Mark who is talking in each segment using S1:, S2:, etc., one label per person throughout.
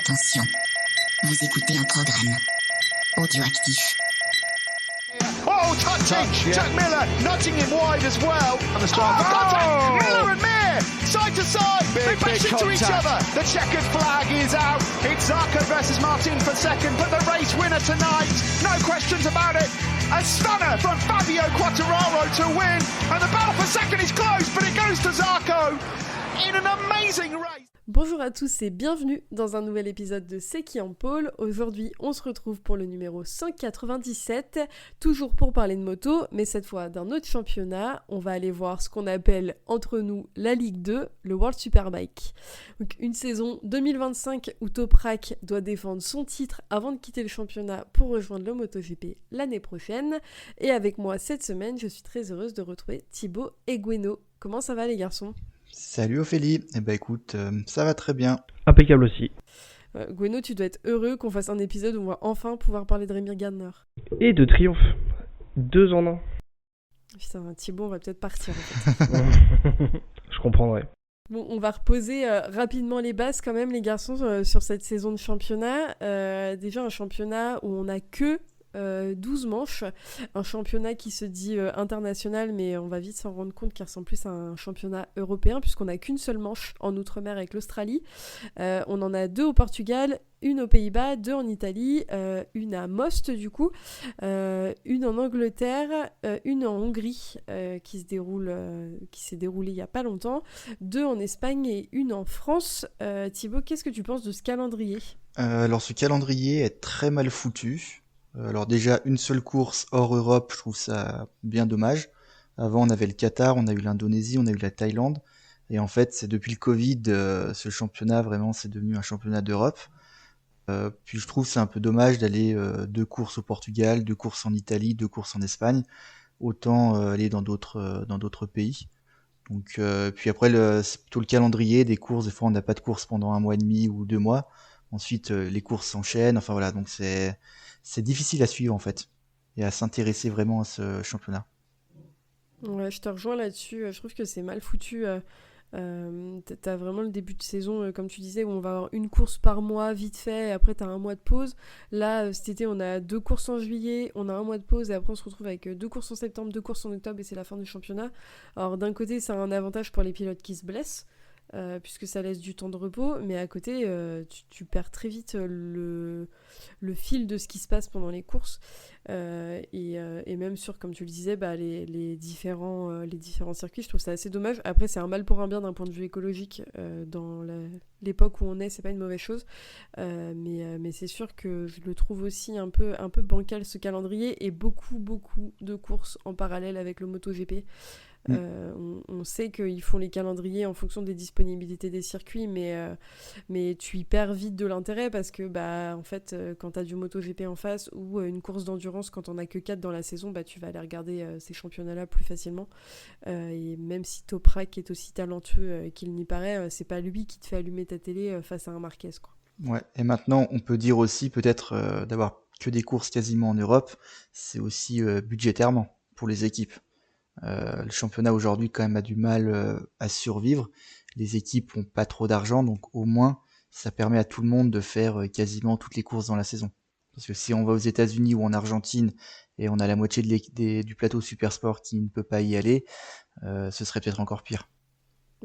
S1: Attention, vous écoutez un programme audioactif.
S2: Oh, touching! Jack Miller nudging him wide as well. Contact! Miller and Mir, side to side. They bash into each other. The checkered flag is out. It's Zarco versus Martin for second, but the race winner tonight, no questions about it. A stunner from Fabio Quartararo to win, and the battle for second is close, but it goes to Zarco in an amazing race.
S3: Bonjour à tous et bienvenue dans un nouvel épisode de C'est qui en pôle. Aujourd'hui, on se retrouve pour le numéro 197, toujours pour parler de moto, mais cette fois d'un autre championnat. On va aller voir ce qu'on appelle entre nous la Ligue 2, le World Superbike. Donc une saison 2025 où Toprak doit défendre son titre avant de quitter le championnat pour rejoindre le MotoGP l'année prochaine. Et avec moi cette semaine, je suis très heureuse de retrouver Thibaut et Gweno. Comment ça va les garçons ?
S4: Salut Ophélie, écoute, ça va très bien.
S5: Impeccable aussi.
S3: Gweno, tu dois être heureux qu'on fasse un épisode où on va enfin pouvoir parler de Rémi Gardner.
S5: Et de triomphe. 2 en 1.
S3: Putain, Thibaut, on va peut-être partir en fait.
S5: Je comprendrai.
S3: Bon, on va reposer rapidement les bases quand même les garçons sur cette saison de championnat. Déjà un championnat où on n'a que 12 manches, un championnat qui se dit international, mais on va vite s'en rendre compte qu'il ressemble plus à un championnat européen puisqu'on n'a qu'une seule manche en Outre-mer avec l'Australie. On en a 2 au Portugal, une aux Pays-Bas, 2 en Italie, une à Most du coup, une en Angleterre, une en Hongrie qui s'est déroulée il n'y a pas longtemps, 2 en Espagne et une en France. Thibaut, qu'est-ce que tu penses de ce calendrier ?
S4: Alors ce calendrier est très mal foutu. Alors déjà, une seule course hors Europe, je trouve ça bien dommage. Avant, on avait le Qatar, on a eu l'Indonésie, on a eu la Thaïlande. Et en fait, c'est depuis le Covid, ce championnat, vraiment, c'est devenu un championnat d'Europe. Puis je trouve c'est un peu dommage d'aller 2 courses au Portugal, 2 courses en Italie, 2 courses en Espagne. Autant aller dans d'autres pays. Donc, puis après, c'est plutôt le calendrier des courses. Des fois, on n'a pas de course pendant 1 mois et demi ou 2 mois. Ensuite, les courses s'enchaînent. Enfin voilà, donc c'est difficile à suivre en fait et à s'intéresser vraiment à ce championnat.
S3: Ouais, je te rejoins là-dessus. Je trouve que c'est mal foutu. T'as vraiment le début de saison, comme tu disais, où on va avoir une course par mois vite fait et après t'as un mois de pause. Là, cet été, on a 2 courses en juillet, on a un mois de pause et après on se retrouve avec 2 courses en septembre, 2 courses en octobre et c'est la fin du championnat. Alors d'un côté, ça a un avantage pour les pilotes qui se blessent. Puisque ça laisse du temps de repos, mais à côté, tu perds très vite le fil de ce qui se passe pendant les courses, et même sur, comme tu le disais, les différents circuits, je trouve ça assez dommage. Après, c'est un mal pour un bien d'un point de vue écologique, dans l'époque où on est, c'est pas une mauvaise chose, mais c'est sûr que je le trouve aussi un peu bancal ce calendrier, et beaucoup de courses en parallèle avec le MotoGP. On sait qu'ils font les calendriers en fonction des disponibilités des circuits, mais tu y perds vite de l'intérêt parce que en fait, quand tu as du MotoGP en face ou une course d'endurance, quand on a que 4 dans la saison, tu vas aller regarder ces championnats-là plus facilement. Et même si Toprak est aussi talentueux qu'il n'y paraît, c'est pas lui qui te fait allumer ta télé face à un Marquez, quoi.
S4: Ouais, et maintenant on peut dire aussi peut-être d'avoir que des courses quasiment en Europe, c'est aussi budgétairement pour les équipes. Le championnat aujourd'hui quand même a du mal à survivre. Les équipes ont pas trop d'argent, donc au moins ça permet à tout le monde de faire quasiment toutes les courses dans la saison. Parce que si on va aux États-Unis ou en Argentine et on a la moitié du plateau Supersport qui ne peut pas y aller, ce serait peut-être encore pire.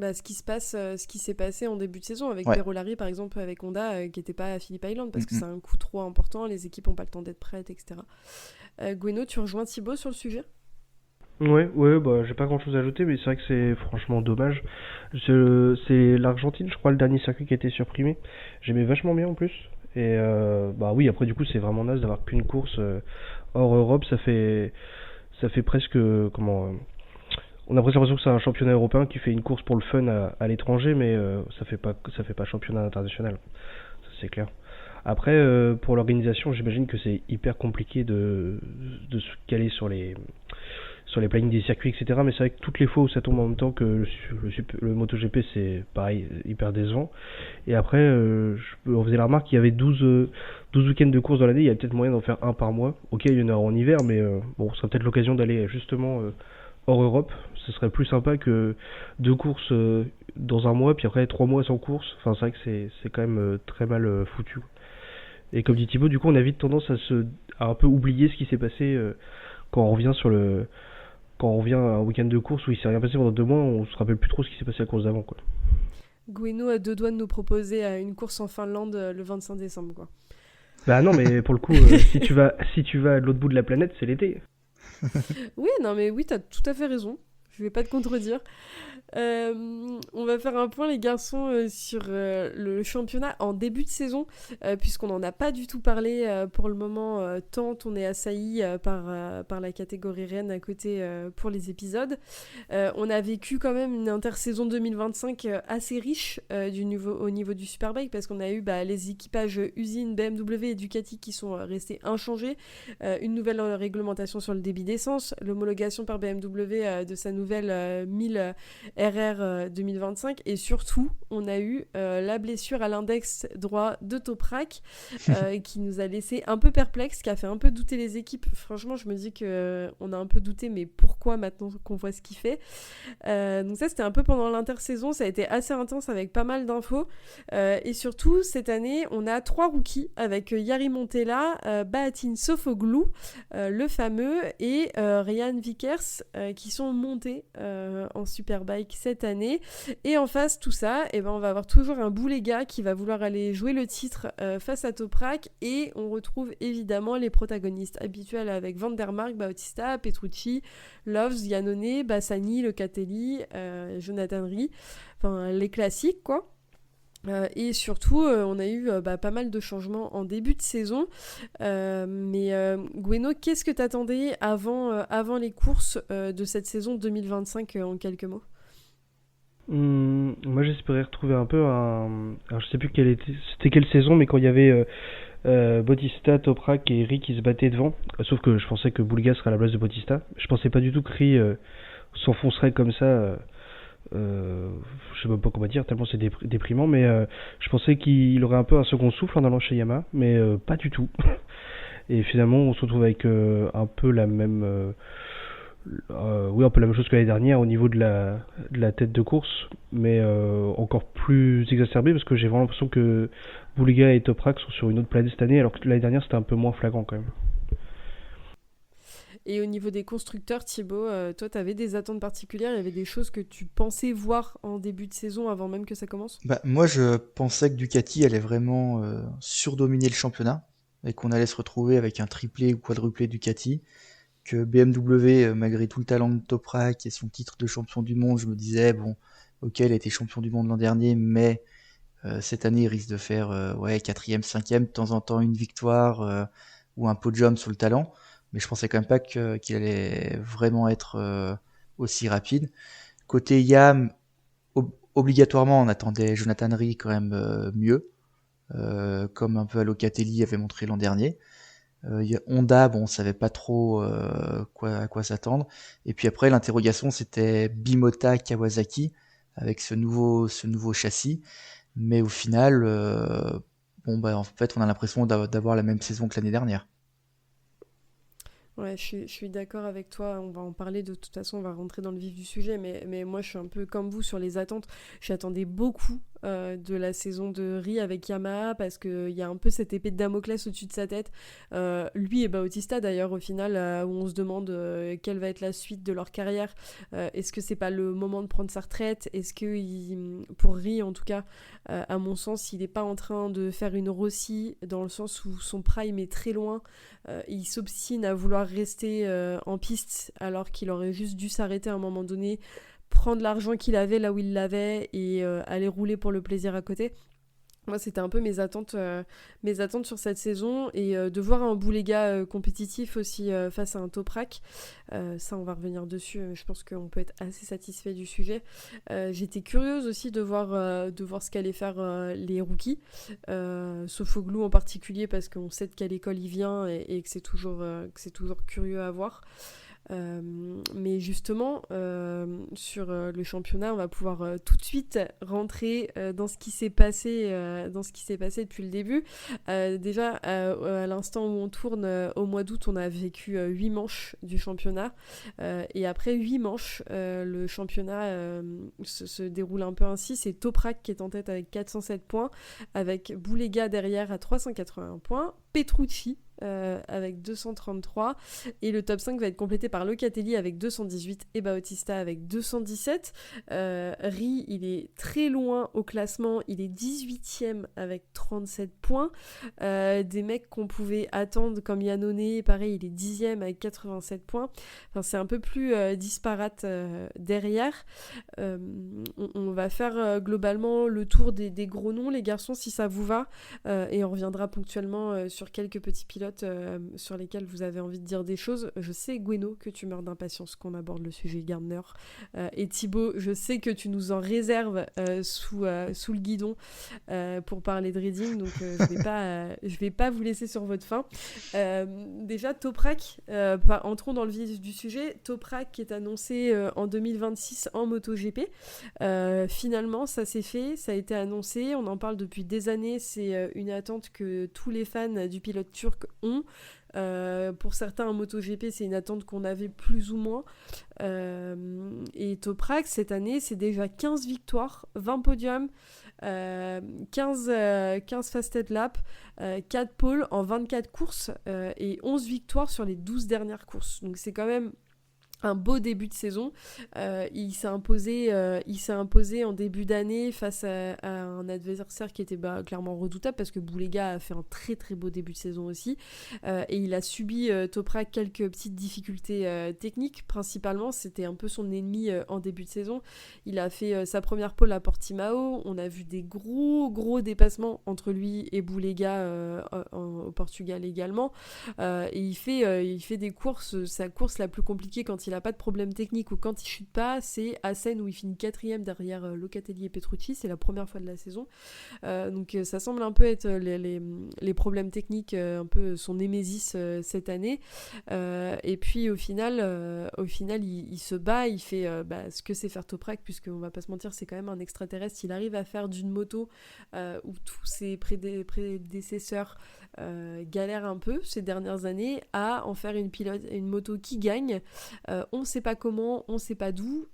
S3: Ce qui s'est passé en début de saison avec
S4: Ouais.
S3: Perolari par exemple, avec Honda, qui n'était pas à Phillip Island parce que c'est un coût trop important, les équipes n'ont pas le temps d'être prêtes, etc. Gweno, tu rejoins Thibaut sur le sujet ?
S5: Ouais, j'ai pas grand chose à ajouter, mais c'est vrai que c'est franchement dommage. C'est l'Argentine, je crois, le dernier circuit qui a été supprimé. J'aimais vachement bien en plus. Et oui, après du coup, c'est vraiment naze d'avoir qu'une course hors Europe. Ça fait presque on a presque l'impression que c'est un championnat européen qui fait une course pour le fun à l'étranger, mais ça fait pas championnat international. Ça, c'est clair. Après, pour l'organisation, j'imagine que c'est hyper compliqué de se caler sur les plannings des circuits, etc. Mais c'est vrai que toutes les fois où ça tombe en même temps que le MotoGP, c'est pareil, hyper décevant. Et après, on faisait la remarque qu'il y avait 12 week-ends de courses dans l'année, il y a peut-être moyen d'en faire un par mois. Ok, il y en aura en hiver, mais ce serait peut-être l'occasion d'aller justement hors Europe. Ce serait plus sympa que 2 courses dans un mois, puis après 3 mois sans course. Enfin, c'est vrai que c'est quand même très mal foutu. Et comme dit Thibaut, du coup, on a vite tendance à un peu oublier ce qui s'est passé quand on revient quand on revient à un week-end de course où il s'est rien passé pendant 2 mois, on se rappelle plus trop ce qui s'est passé à la course d'avant, quoi.
S3: Gueno a 2 doigts de nous proposer une course en Finlande le 25 décembre, quoi.
S5: Bah non, mais pour le coup, si tu vas à l'autre bout de la planète, c'est l'été.
S3: Oui, non, mais oui, t'as tout à fait raison. Je vais pas te contredire. On va faire un point, les garçons, sur le championnat en début de saison, puisqu'on n'en a pas du tout parlé pour le moment, tant on est assailli par la catégorie reine à côté pour les épisodes. On a vécu quand même une intersaison 2025 assez riche au niveau du Superbike, parce qu'on a eu les équipages usines, BMW et Ducati qui sont restés inchangés, une nouvelle réglementation sur le débit d'essence, l'homologation par BMW de sa nouvelle 1000 RR 2025, et surtout on a eu la blessure à l'index droit de Toprak qui nous a laissé un peu perplexes, qui a fait un peu douter les équipes. Franchement, je me dis qu'on a un peu douté, mais pourquoi maintenant qu'on voit ce qu'il fait. Donc ça, c'était un peu pendant l'intersaison, ça a été assez intense avec pas mal d'infos, et surtout cette année on a 3 rookies avec Jari Montella, Bahattin Sofoglou, le fameux, et Ryan Vickers, qui sont montés en Superbike cette année. Et en face tout ça, on va avoir toujours un Boulega qui va vouloir aller jouer le titre face à Toprak, et on retrouve évidemment les protagonistes habituels avec Van der Mark, Bautista, Petrucci, Loves, Iannone, Bassani, Locatelli, Jonathan Rie, enfin les classiques, quoi. Et surtout, on a eu pas mal de changements en début de saison. Mais Gueno, qu'est-ce que t'attendais avant les courses de cette saison 2025 en quelques mots?
S5: Moi, j'espérais retrouver un peu alors, je sais plus c'était quelle saison, mais quand il y avait Bautista, Toprak et Rie qui se battaient devant. Sauf que je pensais que Boulga serait à la place de Bautista. Je pensais pas du tout que Rie s'enfoncerait comme ça. Je sais même pas comment dire, tellement c'est déprimant, mais je pensais qu'il aurait un peu un second souffle en allant chez Yamaha, mais pas du tout. Et finalement, on se retrouve avec un peu la même un peu la même chose que l'année dernière au niveau de la tête de course, mais encore plus exacerbé, parce que j'ai vraiment l'impression que Bouliga et Toprak sont sur une autre planète cette année, alors que l'année dernière c'était un peu moins flagrant quand même.
S3: Et au niveau des constructeurs, Thibaut, toi, t'avais des attentes particulières? Il y avait des choses que tu pensais voir en début de saison avant même que ça commence?
S4: Moi, je pensais que Ducati allait vraiment surdominer le championnat et qu'on allait se retrouver avec un triplé ou quadruplé Ducati. Que BMW, malgré tout le talent de Toprak et son titre de champion du monde, je me disais, bon, ok, il a été champion du monde l'an dernier, mais cette année, il risque de faire 4e, 5e, de temps en temps une victoire ou un podium sur le talent. Mais je pensais quand même pas qu'il allait vraiment être aussi rapide. Côté Yam, obligatoirement, on attendait Jonathan Rie quand même mieux, comme un peu à Locatelli avait montré l'an dernier. Honda, on savait pas trop à quoi s'attendre. Et puis après, l'interrogation, c'était Bimota Kawasaki avec ce nouveau châssis. Mais au final, en fait, on a l'impression d'avoir la même saison que l'année dernière.
S3: Ouais, je suis d'accord avec toi, on va en parler de toute façon, on va rentrer dans le vif du sujet, mais moi je suis un peu comme vous sur les attentes. J'attendais beaucoup de la saison de Rie avec Yamaha, parce qu'il y a un peu cette épée de Damoclès au-dessus de sa tête. Lui et Bautista d'ailleurs, au final, où on se demande quelle va être la suite de leur carrière. Est-ce que c'est pas le moment de prendre sa retraite? Est-ce que, pour Rie en tout cas, à mon sens, il n'est pas en train de faire une Rossi, dans le sens où son prime est très loin. Il s'obstine à vouloir rester en piste, alors qu'il aurait juste dû s'arrêter à un moment donné, prendre l'argent qu'il avait là où il l'avait et aller rouler pour le plaisir à côté. Moi, c'était un peu mes attentes sur cette saison, et de voir un Boulega compétitif aussi face à un Toprak. Ça, on va revenir dessus. Je pense qu'on peut être assez satisfait du sujet. J'étais curieuse aussi de voir ce qu'allaient faire les rookies. Sofoglou en particulier, parce qu'on sait de quelle école il vient et que c'est toujours curieux à voir. Mais justement, sur le championnat, on va pouvoir tout de suite rentrer dans ce qui s'est passé depuis le début. Déjà, à l'instant où on tourne, au mois d'août, on a vécu 8 manches du championnat. Et après 8 manches, le championnat se déroule un peu ainsi. C'est Toprak qui est en tête avec 407 points, avec Boulega derrière à 381 points, Petrucci avec 233, et le top 5 va être complété par Locatelli avec 218 et Bautista avec 217. Ri, il est très loin au classement, il est 18ème avec 37 points. Des mecs qu'on pouvait attendre comme Yannone, pareil, il est 10ème avec 87 points. Enfin, c'est un peu plus disparate derrière. On va faire globalement le tour des gros noms, les garçons, si ça vous va, et on reviendra ponctuellement sur quelques petits pilotes sur lesquels vous avez envie de dire des choses. Je sais, Gweno, que tu meurs d'impatience qu'on aborde le sujet Gardner, et Thibaut, je sais que tu nous en réserves sous le guidon pour parler de Reading, donc je vais pas vous laisser sur votre faim. Déjà, Toprak, entrons dans le vif du sujet. Toprak qui est annoncé en 2026 en MotoGP. Finalement, ça s'est fait, ça a été annoncé, on en parle depuis des années, c'est une attente que tous les fans du pilote turc ont. Pour certains en MotoGP, c'est une attente qu'on avait plus ou moins. Et Toprak, cette année, c'est déjà 15 victoires, 20 podiums, 15 fastest lap, 4 poles en 24 courses, et 11 victoires sur les 12 dernières courses. Donc c'est quand même un beau début de saison. Il s'est imposé en début d'année face à un adversaire qui était clairement redoutable, parce que Boulega a fait un très très beau début de saison aussi, et il a subi Toprak quelques petites difficultés techniques. Principalement, c'était un peu son ennemi en début de saison. Il a fait sa première pole à Portimao, on a vu des gros dépassements entre lui et Boulega au Portugal également, et il fait des courses, sa course la plus compliquée quand il n'a pas de problème technique ou quand il chute pas, c'est Assen, où il finit 4ème derrière Locatelli et Petrucci. C'est la première fois de la saison, donc ça semble un peu être les problèmes techniques, un peu son némésis cette année, et puis au final il se bat, il fait ce que sait faire Toprak, puisqu'on va pas se mentir, c'est quand même un extraterrestre. Il arrive à faire d'une moto où tous ses prédécesseurs galèrent un peu ces dernières années, à en faire une moto qui gagne. On sait pas comment, on sait pas d'où,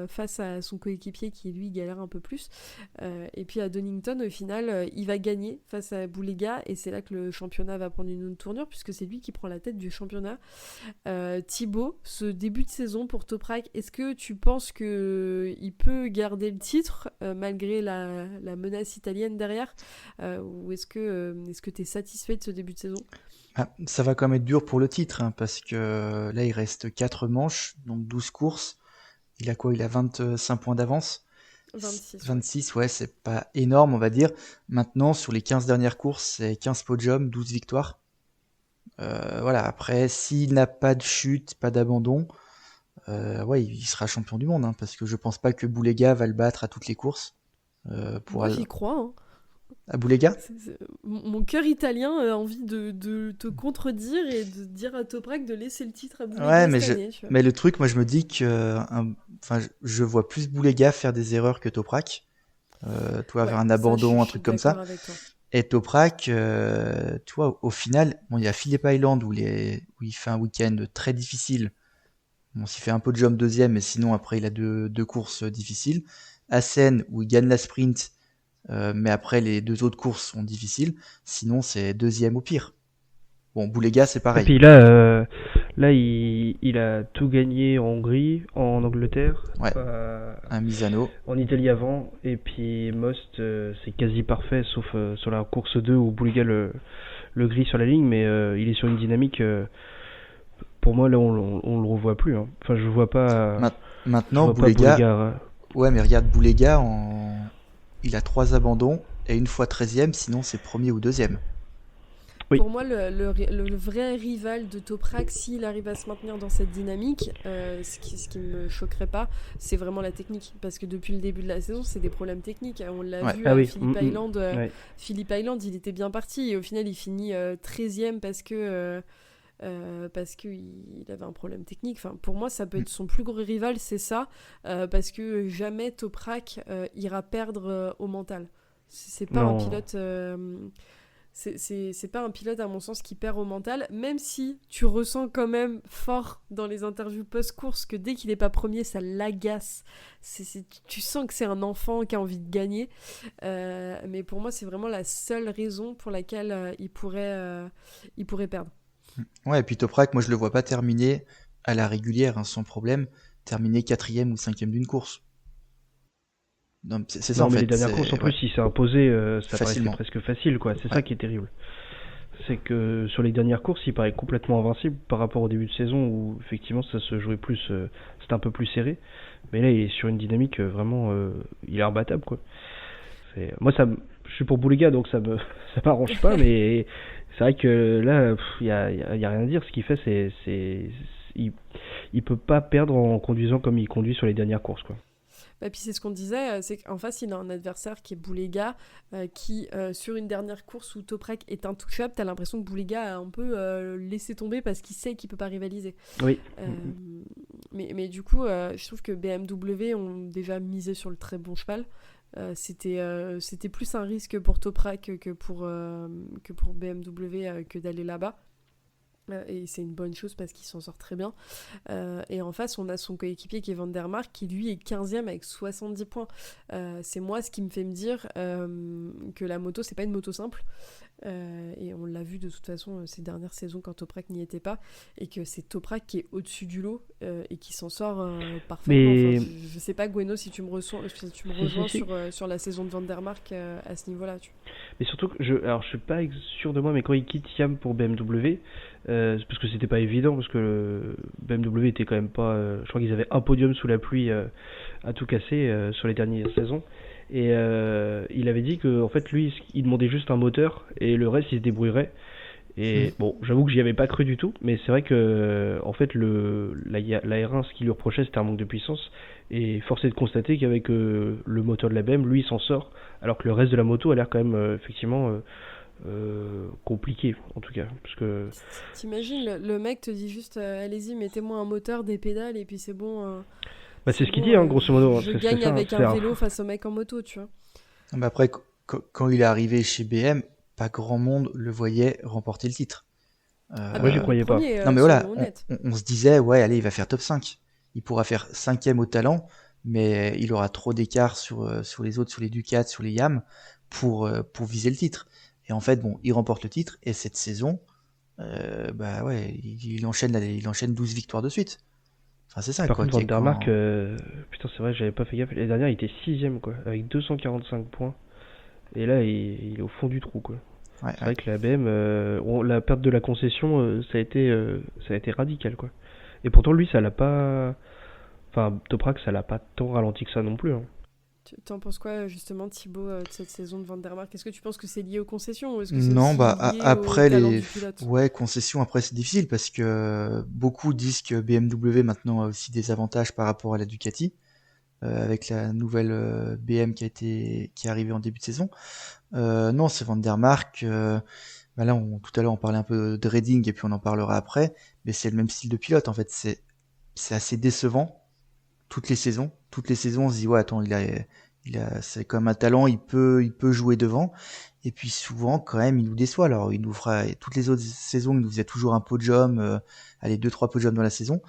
S3: face à son coéquipier qui lui galère un peu plus. Et puis à Donington, au final, il va gagner face à Boulega, et c'est là que le championnat va prendre une autre tournure, puisque c'est lui qui prend la tête du championnat. Thibaut, ce début de saison pour Toprak, est-ce que tu penses qu'il peut garder le titre malgré la menace italienne derrière, ou est-ce que tu es satisfait de ce début de saison ?
S4: Ça va quand même être dur pour le titre, hein, parce que là il reste 4 manches, donc 12 courses. Il a quoi ? Il a 25 points d'avance. 26, ouais, c'est pas énorme, on va dire. Maintenant, sur les 15 dernières courses, c'est 15 podiums, 12 victoires. Voilà, après, s'il n'a pas de chute, pas d'abandon, ouais, il sera champion du monde, hein, parce que je pense pas que Boulega va le battre à toutes les courses.
S3: Moi, j'y crois, hein.
S4: À Boulega ?
S3: Mon cœur italien a envie de te contredire et de dire à Toprak de laisser le titre à Boulega,
S4: ouais,
S3: cette année.
S4: Mais le truc, moi je me dis que je vois plus Boulega faire des erreurs que Toprak. Vers un abandon, un truc comme ça. Et Toprak, tu vois, au final, il y a Phillip Island où il fait un week-end très difficile. Bon, s'il fait un peu de jump deuxième, mais sinon après il a deux courses difficiles. Assen où il gagne la sprint, mais après les 2 autres courses sont difficiles. Sinon c'est deuxième au pire. Bon, Boulega c'est pareil.
S5: Et puis là il a tout gagné en Hongrie, en Angleterre,
S4: ouais, à Misano,
S5: en Italie avant, et puis Most c'est quasi parfait, sauf sur la course 2 où Boulega le grille sur la ligne, mais il est sur une dynamique. Pour moi là on le revoit plus, hein. Enfin je vois pas.
S4: Maintenant Boulega. Ouais, mais regarde Boulega, il a 3 abandons et une fois 13ème, sinon c'est premier ou deuxième.
S5: Oui.
S3: Pour moi, le vrai rival de Toprak, s'il arrive à se maintenir dans cette dynamique, ce qui me choquerait pas, c'est vraiment la technique. Parce que depuis le début de la saison, c'est des problèmes techniques. On l'a vu à Phillip Island. Phillip Island, il était bien parti. Et au final, il finit 13ème parce que parce qu'il avait un problème technique. Enfin, pour moi, ça peut être son plus gros rival, c'est ça, parce que jamais Toprak ira perdre au mental. C'est pas un pilote... C'est pas un pilote, à mon sens, qui perd au mental, même si tu ressens quand même fort dans les interviews post-course que dès qu'il est pas premier, ça l'agace. Tu sens que c'est un enfant qui a envie de gagner. Mais pour moi, c'est vraiment la seule raison pour laquelle il pourrait perdre.
S4: Ouais, et puis Toprak, moi je le vois pas terminer à la régulière, hein, sans problème, terminer 4e ou 5e d'une course. Non, c'est ça,
S5: Non,
S4: en
S5: mais
S4: fait.
S5: les dernières courses, en plus, il s'est imposé, ça paraissait
S4: Facilement.
S5: presque facile, quoi. C'est ça qui est terrible. C'est que sur les dernières courses, il paraît complètement invincible par rapport au début de saison où, effectivement, ça se jouait plus, c'était un peu plus serré. Mais là, il est sur une dynamique vraiment, il est imbattable, quoi. Moi, je suis pour Boulega, donc ça m'arrange pas, mais c'est vrai que là, il y a rien à dire. Ce qu'il fait, il peut pas perdre en conduisant comme il conduit sur les dernières courses, quoi.
S3: Et puis c'est ce qu'on disait, c'est qu'en face il a un adversaire qui est Boulega, qui sur une dernière course où Toprak est intouchable, t'as l'impression que Boulega a un peu laissé tomber parce qu'il sait qu'il peut pas rivaliser.
S5: Oui.
S3: Mais du coup, je trouve que BMW ont déjà misé sur le très bon cheval. C'était plus un risque pour Toprak que pour BMW que d'aller là-bas. Et c'est une bonne chose parce qu'il s'en sort très bien. Et en face, on a son coéquipier qui est Van der Mark, qui lui est 15e avec 70 points. C'est moi ce qui me fait me dire que la moto, c'est pas une moto simple. Et on l'a vu de toute façon ces dernières saisons quand Toprak n'y était pas. Et que c'est Toprak qui est au-dessus du lot et qui s'en sort parfaitement.
S5: Mais...
S3: Enfin, je sais pas, Gueno, si tu me rejoins sur la saison de Van der Mark à ce niveau-là.
S5: Mais surtout que je suis pas sûr de moi, mais quand il quitte Yam pour BMW, c'est parce que c'était pas évident, parce que BMW était quand même pas. Je crois qu'ils avaient un podium sous la pluie à tout casser sur les dernières saisons. Et il avait dit que en fait lui il demandait juste un moteur et le reste il se débrouillerait. Et bon, j'avoue que j'y avais pas cru du tout, mais c'est vrai que en fait la R1, ce qu'il lui reprochait, c'était un manque de puissance. Et force est de constater qu'avec le moteur de la BM, lui il s'en sort, alors que le reste de la moto a l'air quand même effectivement compliqué, en tout cas. Parce que...
S3: T'imagines, le mec te dit juste allez-y, mettez-moi un moteur, des pédales, et puis c'est bon.
S5: C'est ce qu'il dit, hein, grosso modo.
S3: Je gagne avec un vélo face au mec en moto, tu vois.
S4: Mais après, quand il est arrivé chez BM, pas grand monde le voyait remporter le titre.
S5: Moi, j'y croyais pas.
S4: Non, mais voilà, on se disait, ouais, allez, il va faire top 5. Il pourra faire 5e au talent, mais il aura trop d'écart sur les autres, sur les Ducats, sur les Yam, pour viser le titre. Et en fait, bon, il remporte le titre, et cette saison, il enchaîne 12 victoires de suite. Enfin, c'est ça,
S5: Par
S4: quoi.
S5: contre, Van der Mark, putain, c'est vrai, j'avais pas fait gaffe. L'année dernière, il était 6ème, quoi, avec 245 points. Et là, il est au fond du trou, quoi.
S4: Ouais,
S5: c'est vrai que la BM, la perte de la concession, ça a été radical, quoi. Et pourtant, lui, ça l'a pas... Enfin, Toprak, ça l'a pas tant ralenti que ça non plus, hein.
S3: T'en penses quoi, justement, Thibaut, de cette saison de Van der Mark ? Est-ce que tu penses que c'est lié aux concessions ou est-ce que c'est
S4: Non,
S3: lié
S4: après
S3: au talent du pilote ?
S4: Ouais, concessions, après c'est difficile parce que beaucoup disent que BMW maintenant a aussi des avantages par rapport à la Ducati avec la nouvelle BM qui est arrivée en début de saison. Non, c'est Van der Mark. Là, tout à l'heure on parlait un peu de Redding et puis on en parlera après, mais c'est le même style de pilote en fait. C'est assez décevant toutes les saisons. Toutes les saisons, on se dit ouais, attends, c'est comme un talent, il peut jouer devant. Et puis souvent, quand même, il nous déçoit. Alors, il nous fera toutes les autres saisons, il nous faisait toujours un podium, 2-3 podiums dans la saison.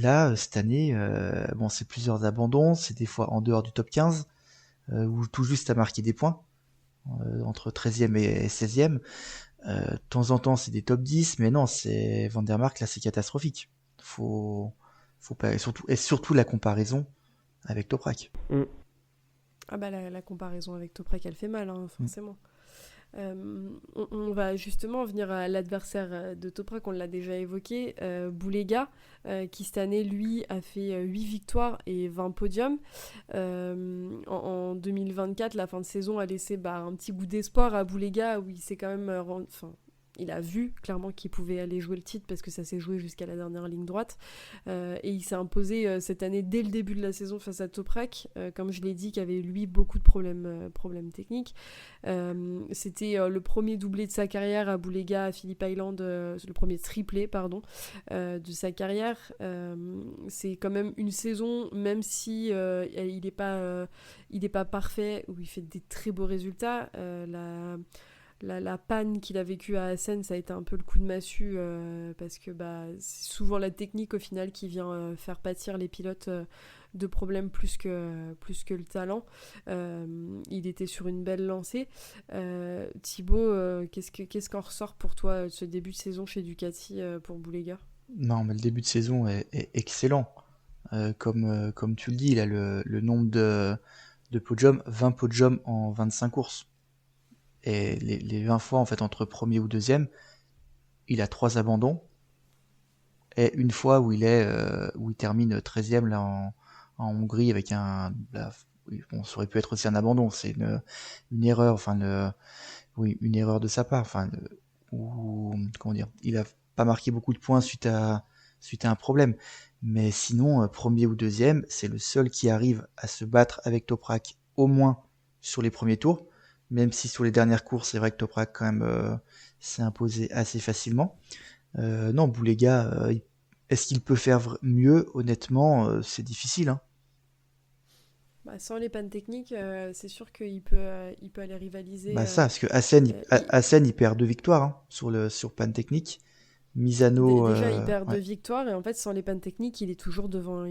S4: Là, cette année, c'est plusieurs abandons, c'est des fois en dehors du top 15, ou tout juste à marquer des points, entre 13e et 16e. De temps en temps, c'est des top 10, mais non, c'est Van der Mark, là, c'est catastrophique. Faut pas, surtout la comparaison avec Toprak.
S3: Ah bah la comparaison avec Toprak, elle fait mal, hein, forcément. On va justement venir à l'adversaire de Toprak, on l'a déjà évoqué, Boulega, qui cette année, lui, a fait 8 victoires et 20 podiums. En 2024, la fin de saison a laissé un petit goût d'espoir à Boulega, où il s'est quand même il a vu clairement qu'il pouvait aller jouer le titre parce que ça s'est joué jusqu'à la dernière ligne droite. Et il s'est imposé cette année dès le début de la saison face à Toprak, comme je l'ai dit, qui avait lui beaucoup de problèmes techniques. C'était le premier doublé de sa carrière à Boulega, à Phillip Island, le premier triplé, de sa carrière. C'est quand même une saison, même si il n'est pas parfait, où il fait des très beaux résultats. La panne qu'il a vécue à Assen, ça a été un peu le coup de massue, parce que c'est souvent la technique au final qui vient faire pâtir les pilotes de problèmes plus que le talent. Il était sur une belle lancée. Thibaut, qu'est-ce qu'en ressort pour toi de ce début de saison chez Ducati pour Boulega ?
S4: Non, mais le début de saison est excellent. Comme tu le dis, il a le nombre de podiums, 20 podiums en 25 courses. Et les 20 fois, en fait, entre premier ou deuxième, il a 3 abandons. Et une fois où il termine 13e là, en Hongrie avec bon, ça aurait pu être aussi un abandon. C'est une erreur, une erreur de sa part. Comment dire, il a pas marqué beaucoup de points suite à un problème. Mais sinon, premier ou deuxième, c'est le seul qui arrive à se battre avec Toprak, au moins sur les premiers tours. Même si sur les dernières courses, c'est vrai que Toprak quand même s'est imposé assez facilement. Non, Boulega, est-ce qu'il peut faire mieux ? Honnêtement, c'est difficile. Hein.
S3: Sans les pannes techniques, c'est sûr qu'il peut aller rivaliser.
S4: Parce que Assen, il perd 2 victoires hein, sur panne technique. Misano.
S3: Déjà, il perd 2 victoires et en fait, sans les pannes techniques, il est toujours devant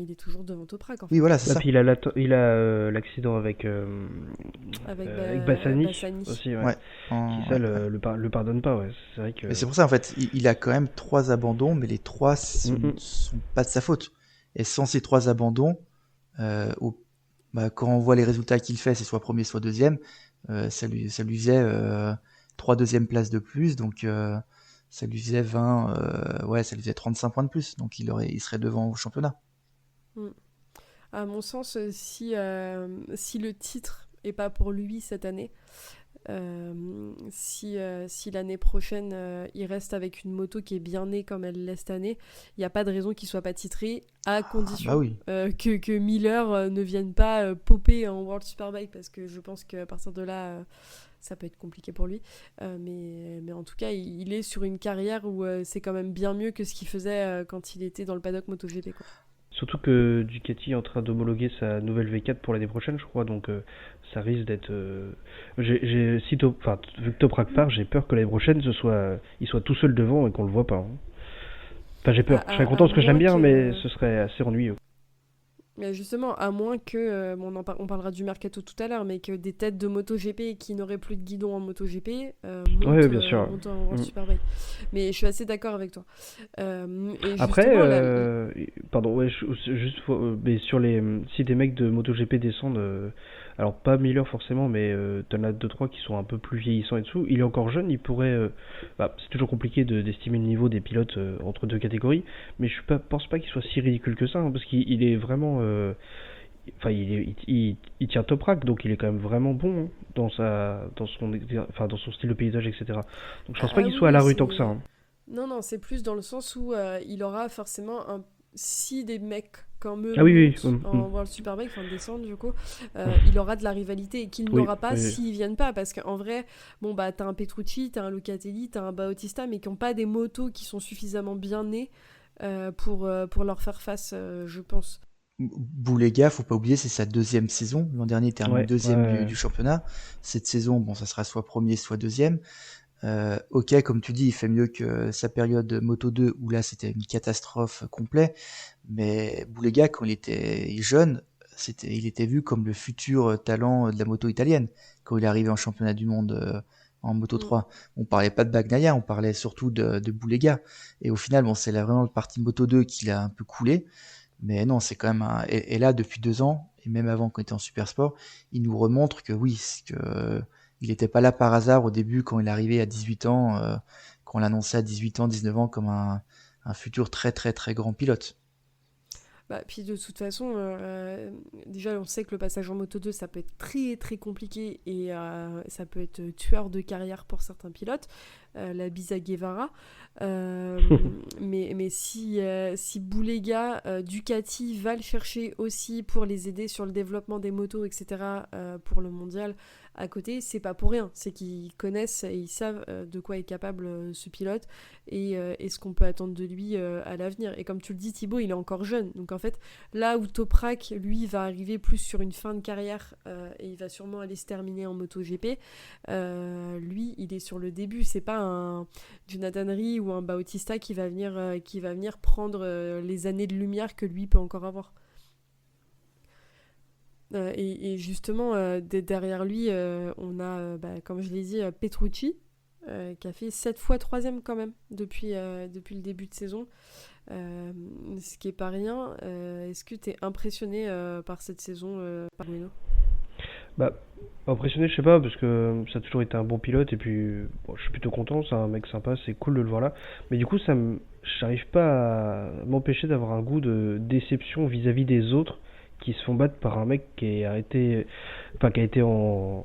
S3: Toprak. En fait.
S4: Oui, voilà, c'est ça.
S5: Puis il a l'accident avec Bassani aussi, ouais. Qui le pardonne pas, ouais. C'est vrai que.
S4: Mais c'est pour ça, en fait, il a quand même 3 abandons, mais les 3 sont pas de sa faute. Et sans ces 3 abandons, quand on voit les résultats qu'il fait, c'est soit premier, soit deuxième, ça lui faisait 3 deuxièmes places de plus, donc. Ça lui faisait 35 points de plus, donc il serait devant au championnat.
S3: À mon sens, si le titre est pas pour lui cette année, si l'année prochaine il reste avec une moto qui est bien née comme elle l'est cette année, il n'y a pas de raison qu'il soit pas titré, à condition que Miller ne vienne pas popper en World Superbike, parce que je pense qu'à partir de là ça peut être compliqué pour lui, mais en tout cas il est sur une carrière où c'est quand même bien mieux que ce qu'il faisait quand il était dans le paddock MotoGP, quoi.
S5: Surtout que Ducati est en train d'homologuer sa nouvelle V4 pour l'année prochaine, je crois, donc ça risque d'être... vu que Toprak part, j'ai peur que l'année prochaine il soit tout seul devant et qu'on le voit pas. Hein. Enfin, j'ai peur. Je serais content parce que je l'aime bien, mais ce serait assez ennuyeux.
S3: Mais justement, à moins que, on parlera du mercato tout à l'heure, mais que des têtes de MotoGP qui n'auraient plus de guidon en MotoGP montent en Superbike. Mais je suis assez d'accord avec toi.
S5: Après, mais si des mecs de MotoGP descendent, alors pas Miller forcément, mais t'en as 2-3 qui sont un peu plus vieillissants et dessous, il est encore jeune, il pourrait... c'est toujours compliqué d'estimer le niveau des pilotes entre 2 catégories, mais je pense pas qu'il soit si ridicule que ça, hein, parce qu'il est vraiment... il tient Toprak, donc il est quand même vraiment bon hein, dans son style de paysage, etc. Donc je pense pas qu'il soit à la rue tant que ça. Hein.
S3: Non, c'est plus dans le sens où il aura forcément si des mecs comme eux en World Superbike, descendent du coup, il aura de la rivalité et qu'il n'aura pas s'ils viennent pas, parce qu'en vrai, t'as un Petrucci, t'as un Locatelli, t'as un Bautista, mais qui n'ont pas des motos qui sont suffisamment bien nées pour leur faire face, je pense.
S4: Boulega, faut pas oublier, c'est sa 2e saison. L'an dernier, il termine 2e du championnat. Cette saison, ça sera soit premier, soit 2e. Ok, comme tu dis, il fait mieux que sa période Moto 2 où là c'était une catastrophe complète. Mais Boulega, quand il était jeune, il était vu comme le futur talent de la moto italienne. Quand il est arrivé en championnat du monde en Moto 3, on parlait pas de Bagnaia, on parlait surtout de Boulega. Et au final, c'est là vraiment le parti Moto 2 qui l'a un peu coulé. Mais non, c'est quand même et là, depuis 2 ans, et même avant quand il était en Supersport, il nous remontre que oui, il n'était pas là par hasard au début quand il est arrivé à 18 ans, quand on l'annonçait à 18 ans, 19 ans comme un futur très très très grand pilote.
S3: Puis de toute façon, déjà on sait que le passage en Moto 2 ça peut être très très compliqué et ça peut être tueur de carrière pour certains pilotes. la bise à Guevara. Mais si Boulega, Ducati va le chercher aussi pour les aider sur le développement des motos, etc., pour le mondial à côté, c'est pas pour rien. C'est qu'ils connaissent et ils savent de quoi est capable ce pilote et ce qu'on peut attendre de lui à l'avenir. Et comme tu le dis, Thibaut, il est encore jeune. Donc en fait, là où Toprak, lui, va arriver plus sur une fin de carrière et il va sûrement aller se terminer en MotoGP, lui, il est sur le début. C'est pas un Jonathan Rie ou un Bautista qui va venir prendre les années de lumière que lui peut encore avoir. Et justement, derrière lui, on a, comme je l'ai dit, Petrucci, qui a fait 7 fois 3ème quand même depuis le début de saison, ce qui est pas rien. Est-ce que tu es impressionné par cette saison par Guino ?
S5: Bah, impressionné, je sais pas, parce que ça a toujours été un bon pilote, et puis bon, je suis plutôt content, c'est un mec sympa, c'est cool de le voir là. Mais du coup, j'arrive pas à m'empêcher d'avoir un goût de déception vis-à-vis des autres qui se font battre par un mec qui a été au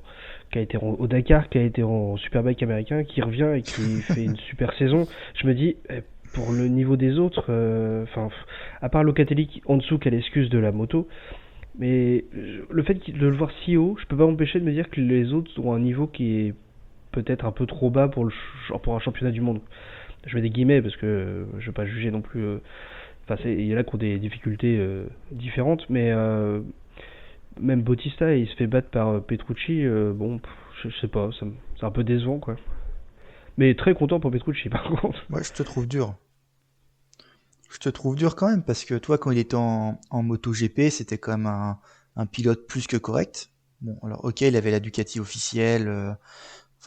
S5: Dakar, qui a été en Superbike américain, qui revient et qui fait une super saison. Je me dis, pour le niveau des autres, à part Locatelli en dessous qui a l'excuse de la moto, mais le fait de le voir si haut, je peux pas m'empêcher de me dire que les autres ont un niveau qui est peut-être un peu trop bas pour un championnat du monde. Je mets des guillemets parce que je vais pas juger non plus. Il y en a qui ont des difficultés différentes, mais même Bautista, il se fait battre par Petrucci. Je sais pas, c'est un peu décevant, quoi. Mais très content pour Petrucci, par contre.
S4: Ouais, je te trouve dur. Je te trouve dur quand même, parce que toi, quand il était en MotoGP, c'était quand même un pilote plus que correct. Bon, alors ok, il avait la Ducati officielle,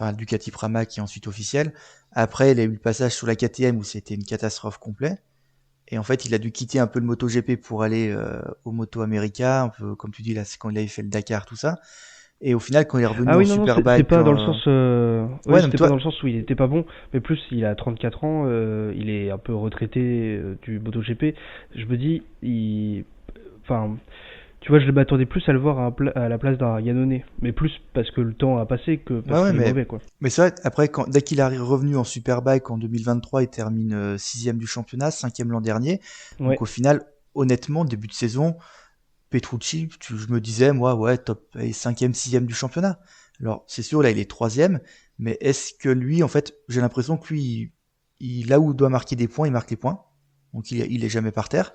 S4: la Ducati Pramac qui est ensuite officielle. Après, il a eu le passage sur la KTM où c'était une catastrophe complète. Et en fait, il a dû quitter un peu le MotoGP pour aller au Moto America, un peu comme tu dis là, c'est quand il avait fait le Dakar, tout ça. Et au final, quand il est revenu en Superbike,
S5: c'était pas dans le sens,
S4: pas
S5: dans le sens où il était pas bon, mais plus il a 34 ans, il est un peu retraité du MotoGP. Je me dis, tu vois, je m'attendais plus à le voir à la place d'un Iannone, mais plus parce que le temps a passé que parce qu'il est mauvais, quoi.
S4: Mais c'est vrai, après, dès qu'il est revenu en Superbike en 2023, il termine 6ème du championnat, 5ème l'an dernier.
S5: Ouais.
S4: Donc au final, honnêtement, début de saison, Petrucci, je me disais, moi, ouais, top 5ème, 6ème du championnat. Alors c'est sûr, là, il est 3ème, mais est-ce que lui, en fait, j'ai l'impression que lui, là où il doit marquer des points, il marque les points. Donc il est jamais par terre.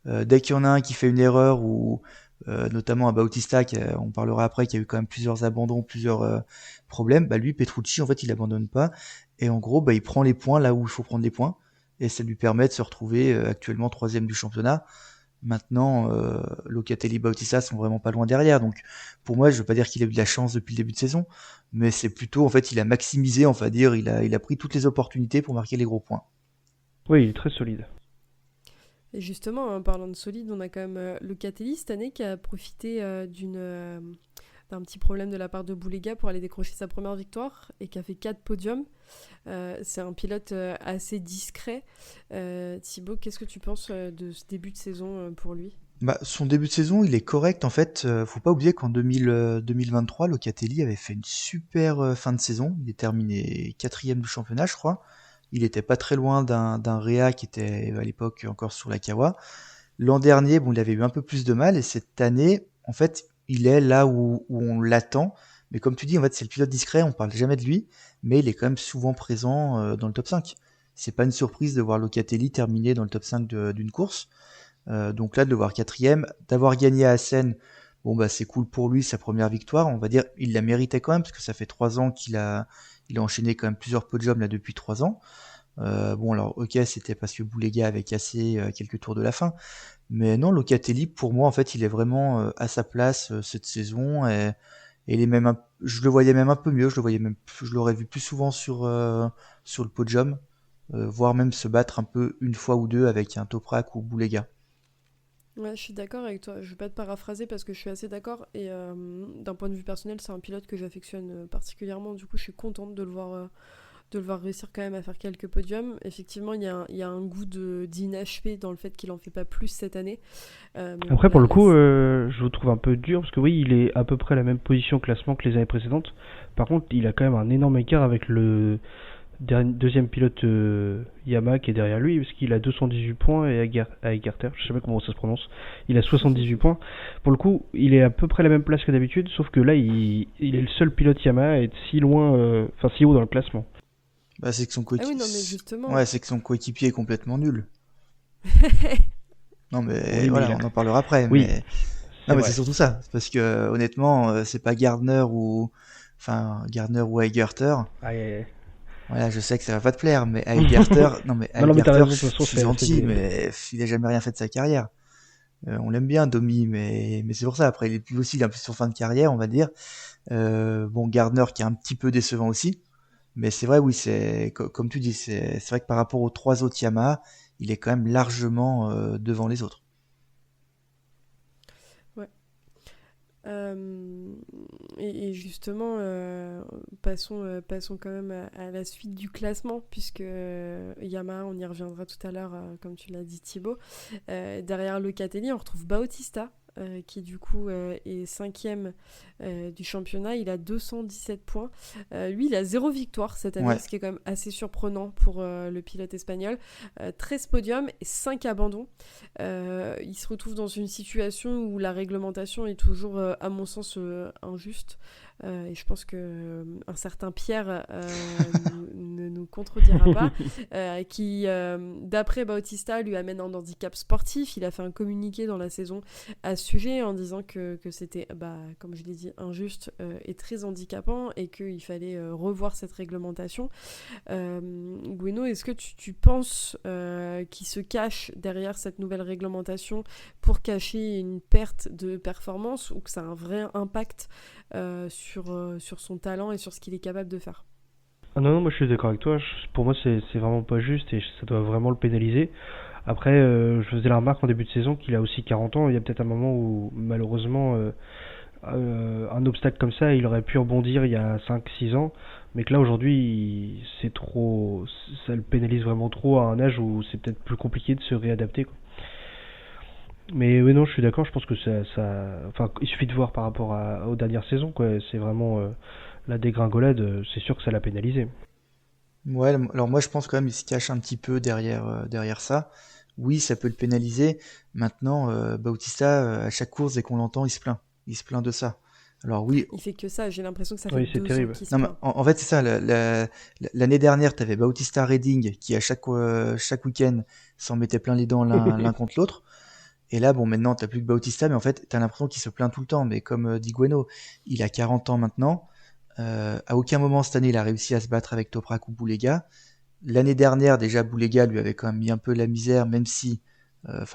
S4: Dès qu'il y en a un qui fait une erreur, ou notamment à Bautista, on parlera après, qui a eu quand même plusieurs abandons, plusieurs problèmes, lui, Petrucci, en fait, il abandonne pas. Et en gros, il prend les points là où il faut prendre les points. Et ça lui permet de se retrouver actuellement 3ème du championnat. Maintenant, Locatelli et Bautista sont vraiment pas loin derrière. Donc, pour moi, je veux pas dire qu'il a eu de la chance depuis le début de saison, mais c'est plutôt, en fait, il a maximisé, on va dire, il a pris toutes les opportunités pour marquer les gros points.
S5: Oui, il est très solide.
S3: Et justement, en parlant de solide, on a quand même Locatelli cette année qui a profité d'un petit problème de la part de Boulega pour aller décrocher sa première victoire et qui a fait 4 podiums. C'est un pilote assez discret. Thibaut, qu'est-ce que tu penses de ce début de saison pour lui ?
S4: Son début de saison, il est correct en fait. Faut pas oublier qu'en 2023, Locatelli avait fait une super fin de saison. Il est terminé 4ème du championnat, je crois. Il était pas très loin d'un Rea qui était à l'époque encore sur la Kawa. L'an dernier, il avait eu un peu plus de mal, et cette année, en fait, il est là où on l'attend. Mais comme tu dis, en fait, c'est le pilote discret, on parle jamais de lui, mais il est quand même souvent présent dans le top 5. C'est pas une surprise de voir Locatelli terminer dans le top 5 d'une course. Donc là, de le voir 4ème, d'avoir gagné à Assen, c'est cool pour lui, sa première victoire. On va dire, il la méritait quand même, parce que ça fait 3 ans qu'il a enchaîné quand même plusieurs podiums là depuis 3 ans. Alors ok, c'était parce que Boulega avait cassé quelques tours de la fin, mais non, Locatelli, pour moi, en fait, il est vraiment à sa place cette saison, et il est même je le voyais même un peu mieux, je l'aurais vu plus souvent sur le podium, voire même se battre un peu une fois ou deux avec un Toprak ou Boulega.
S3: Ouais, je suis d'accord avec toi. Je vais pas te paraphraser parce que je suis assez d'accord. Et d'un point de vue personnel, c'est un pilote que j'affectionne particulièrement. Du coup, je suis contente de le voir réussir quand même à faire quelques podiums. Effectivement, il y a un goût d'inachevé dans le fait qu'il en fait pas plus cette année.
S5: Après, pour le coup, je vous trouve un peu dur parce que oui, il est à peu près à la même position classement que les années précédentes. Par contre, il a quand même un énorme écart avec deuxième pilote Yamaha qui est derrière lui, parce qu'il a 218 points, et Eigerter, je sais pas comment ça se prononce, il a 78 points. Pour le coup, il est à peu près à la même place que d'habitude, sauf que là, il est le seul pilote Yamaha à être si loin, si haut dans le classement.
S4: Bah, c'est que son
S3: Ah oui, non, mais justement.
S4: Ouais, c'est que son coéquipier est complètement nul. Non, mais
S5: Oui,
S4: voilà,
S5: mais
S4: on en parlera après.
S5: Oui,
S4: Mais...
S5: c'est
S4: Non, mais
S5: vrai.
S4: c'est surtout ça. C'est parce que, honnêtement, c'est pas Gardner ou Eigerter. Voilà, je sais que ça va pas te plaire, mais Eigerter, non, mais
S5: Non, mais t'as
S4: Eigerter,
S5: raison, de toute façon,
S4: c'est gentil, mais il a jamais rien fait de sa carrière. On l'aime bien, Domi, mais c'est pour ça. Après, il est plus aussi, il est un peu sur fin de carrière, on va dire. Bon, Gardner qui est un petit peu décevant aussi. Mais c'est vrai, oui, comme tu dis, c'est vrai que par rapport aux trois autres Yamaha, il est quand même largement devant les autres.
S3: Ouais. Et justement, passons quand même à la suite du classement, puisque Yamaha, on y reviendra tout à l'heure, comme tu l'as dit Thibaut. Derrière Locatelli, on retrouve Bautista, qui du coup est 5e du championnat. Il a 217 points. Lui, il a 0 victoire cette année,
S4: Ouais.
S3: ce qui est quand même assez surprenant pour le pilote espagnol. 13 podiums et 5 abandons. Il se retrouve dans une situation où la réglementation est toujours, à mon sens, injuste. Et je pense que un certain Pierre ne nous contredira pas, qui, d'après Bautista, lui amène un handicap sportif. Il a fait un communiqué dans la saison à ce sujet en disant que c'était, comme je l'ai dit, injuste et très handicapant, et qu'il fallait revoir cette réglementation. Goueno, est-ce que tu penses qu'il se cache derrière cette nouvelle réglementation pour cacher une perte de performance, ou que ça a un vrai impact sur son talent et sur ce qu'il est capable de faire?
S5: Ah non, moi je suis d'accord avec toi. Pour moi, c'est vraiment pas juste et ça doit vraiment le pénaliser. Après, je faisais la remarque en début de saison qu'il a aussi 40 ans. Il y a peut-être un moment où, malheureusement, un obstacle comme ça, il aurait pu rebondir il y a 5-6 ans. Mais que là, aujourd'hui, c'est trop. Ça le pénalise vraiment trop à un âge où c'est peut-être plus compliqué de se réadapter, quoi. Mais oui, non, je suis d'accord. Je pense que enfin, il suffit de voir par rapport aux dernières saisons, quoi. C'est vraiment la dégringolade. C'est sûr que ça l'a pénalisé.
S4: Ouais, alors moi je pense quand même il se cache un petit peu derrière ça. Oui, ça peut le pénaliser. Maintenant, Bautista, à chaque course, dès qu'on l'entend, il se plaint. Il se plaint de ça. Alors oui,
S3: Il fait que ça, j'ai l'impression que ça fait
S5: Oui, c'est
S3: 2 ans
S5: terrible.
S3: qu'il se
S4: non, mais
S3: plaint.
S4: en fait c'est ça. L'année dernière, t'avais Bautista Redding qui à chaque week-end s'en mettait plein les dents l'un contre l'autre. Et là, bon, maintenant, t'as plus que Bautista, mais en fait, t'as l'impression qu'il se plaint tout le temps. Mais comme dit Gueno, il a 40 ans maintenant. À aucun moment cette année, il a réussi à se battre avec Toprak ou Boulega. L'année dernière, déjà, Boulega lui avait quand même mis un peu la misère, même si,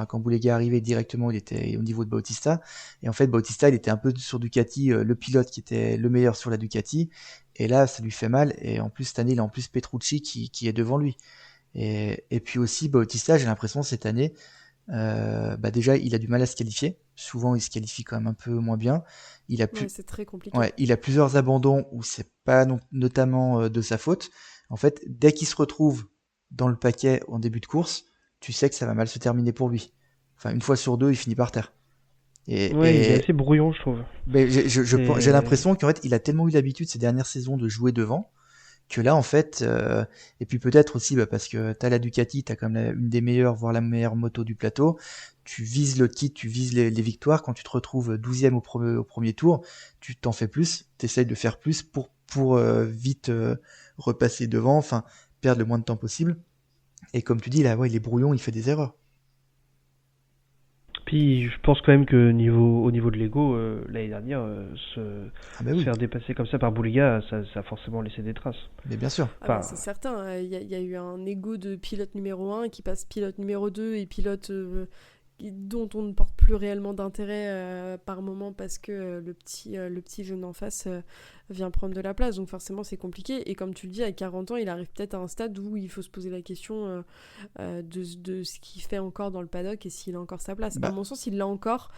S4: quand Boulega arrivait directement, il était au niveau de Bautista. Et en fait, Bautista, il était un peu sur Ducati, le pilote qui était le meilleur sur la Ducati. Et là, ça lui fait mal. Et en plus, cette année, il a en plus Petrucci qui est devant lui. Et puis aussi, Bautista, j'ai l'impression, cette année, déjà, il a du mal à se qualifier. Souvent, il se qualifie quand même un peu moins bien. Il a
S3: Ouais, c'est très compliqué.
S4: Ouais, il a plusieurs abandons où c'est pas notamment de sa faute. En fait, dès qu'il se retrouve dans le paquet en début de course, tu sais que ça va mal se terminer pour lui. Enfin, une fois sur deux, il finit par terre.
S5: Ouais, il est
S4: Et
S5: assez brouillon, je trouve.
S4: mais j'ai
S5: Et
S4: l'impression qu'en fait, il a tellement eu l'habitude ces dernières saisons de jouer devant que là, en fait, et puis peut-être aussi parce que t'as la Ducati, t'as quand même une des meilleures, voire la meilleure moto du plateau. Tu vises le titre, tu vises les victoires. Quand tu te retrouves 12e au premier tour, tu t'en fais plus, t'essayes de faire plus pour vite repasser devant, enfin perdre le moins de temps possible. Et comme tu dis là, ouais, il est brouillon, il fait des erreurs.
S5: puis, je pense quand même que au niveau de l'ego, l'année dernière,
S4: Ah bah
S5: se
S4: oui,
S5: faire dépasser comme ça par Bouliga, ça a forcément laissé des traces.
S4: mais bien sûr.
S3: Ah bah,
S5: Enfin,
S3: c'est certain, il y a eu un ego de pilote numéro 1 qui passe pilote numéro 2 et pilote dont on ne porte plus réellement d'intérêt par moment, parce que le petit jeune en face vient prendre de la place. Donc forcément c'est compliqué. Et comme tu le dis, à 40 ans, il arrive peut-être à un stade où il faut se poser la question de ce qu'il fait encore dans le paddock et s'il a encore sa place. À
S4: Bah,
S3: mon sens, il l'a encore,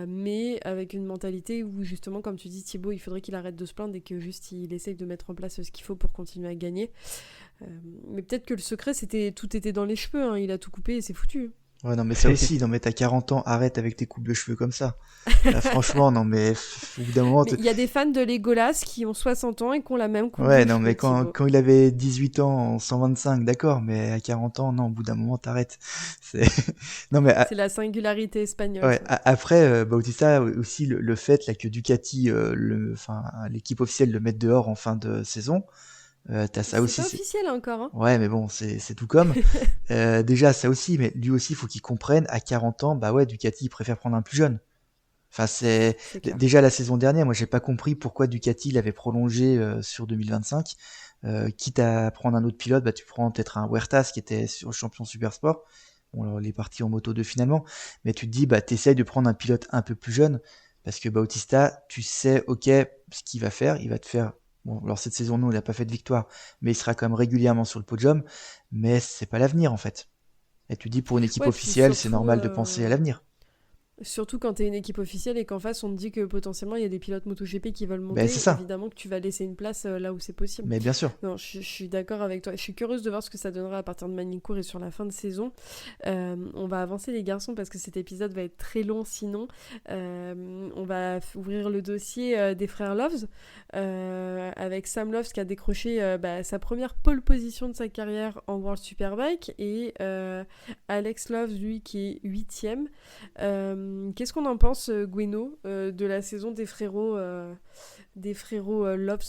S3: mais avec une mentalité où justement, comme tu dis Thibaut, il faudrait qu'il arrête de se plaindre et que juste il essaye de mettre en place ce qu'il faut pour continuer à gagner. Mais peut-être que le secret, tout était dans les cheveux, hein. Il a tout coupé et c'est foutu.
S4: Ouais, non, mais ça aussi, non, mais t'as 40 ans, arrête avec tes coupes de cheveux comme ça. Là, franchement, non, mais au bout d'un moment,
S3: Mais il y a des fans de Legolas qui ont 60 ans et qui ont la même coupe
S4: ouais,
S3: de
S4: non, mais
S3: cheveux, Thibaut.
S4: quand il avait 18 ans en 125, d'accord, mais à 40 ans, non, au bout d'un moment, t'arrêtes. C'est... Non, mais
S3: C'est la singularité espagnole,
S4: ouais,
S3: ça.
S4: après, Bautista, aussi, le fait là, que Ducati, enfin, l'équipe officielle le mette dehors en fin de saison, t'as ça
S3: C'est
S4: aussi.
S3: pas officiel encore, hein.
S4: Ouais, mais bon, c'est tout comme. Déjà, ça aussi, mais lui aussi, il faut qu'il comprenne, à 40 ans, bah ouais, Ducati, il préfère prendre un plus jeune. Enfin,
S3: C'est clair.
S4: déjà la saison dernière, moi, j'ai pas compris pourquoi Ducati l'avait prolongé sur 2025. Quitte à prendre un autre pilote, bah tu prends peut-être un Huertas qui était sur le champion Supersport. Bon, alors, il est parti en moto 2 finalement, mais tu te dis, bah t'essayes de prendre un pilote un peu plus jeune, parce que Bautista, tu sais, ok, ce qu'il va faire, il va te faire. Bon, alors cette saison, non, il a pas fait de victoire, mais il sera quand même régulièrement sur le podium, mais c'est pas l'avenir en fait. Et tu dis, pour une équipe
S3: Ouais, puis
S4: officielle, c'est
S3: surtout,
S4: normal de penser à l'avenir.
S3: surtout quand t'es une équipe officielle et qu'en face on te dit que potentiellement il y a des pilotes MotoGP qui veulent
S4: Ben c'est
S3: monter,
S4: ça,
S3: évidemment que tu vas laisser une place là où c'est possible.
S4: mais bien sûr.
S3: Non, je suis d'accord avec toi. Je suis curieuse de voir ce que ça donnera à partir de Magny-Cours et sur la fin de saison. On va avancer les garçons parce que cet épisode va être très long sinon. On va ouvrir le dossier des frères Loves avec Sam Loves qui a décroché sa première pole position de sa carrière en World Superbike et Alex Loves lui qui est 8ème. Qu'est-ce qu'on en pense, Gwenno, de la saison des frérots Loves,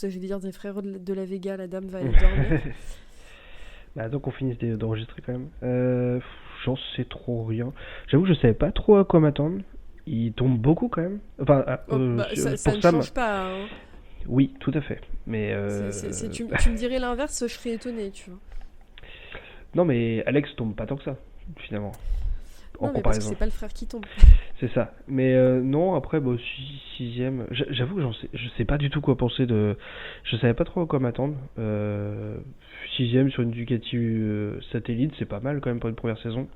S3: je vais dire des frérots de la Vega, la dame va dormir.
S5: Bah, donc on finisse d'enregistrer quand même. J'en sais trop rien. J'avoue que je savais pas trop à quoi m'attendre. Il tombe beaucoup quand même. Enfin,
S3: Ça
S5: pour
S3: ne
S5: Sam,
S3: change pas, hein.
S5: oui, tout à fait. Mais
S3: Tu me dirais l'inverse, je serais étonnée, tu vois.
S5: non, mais Alex tombe pas tant que ça, finalement, en
S3: Non, mais parce que
S5: comparaison.
S3: c'est pas le frère qui tombe.
S5: C'est ça. Mais non, après, bon, sixième. J'avoue que je sais pas du tout quoi penser de. Je savais pas trop à quoi m'attendre. Sixième sur une Ducati satellite, c'est pas mal quand même pour une première saison.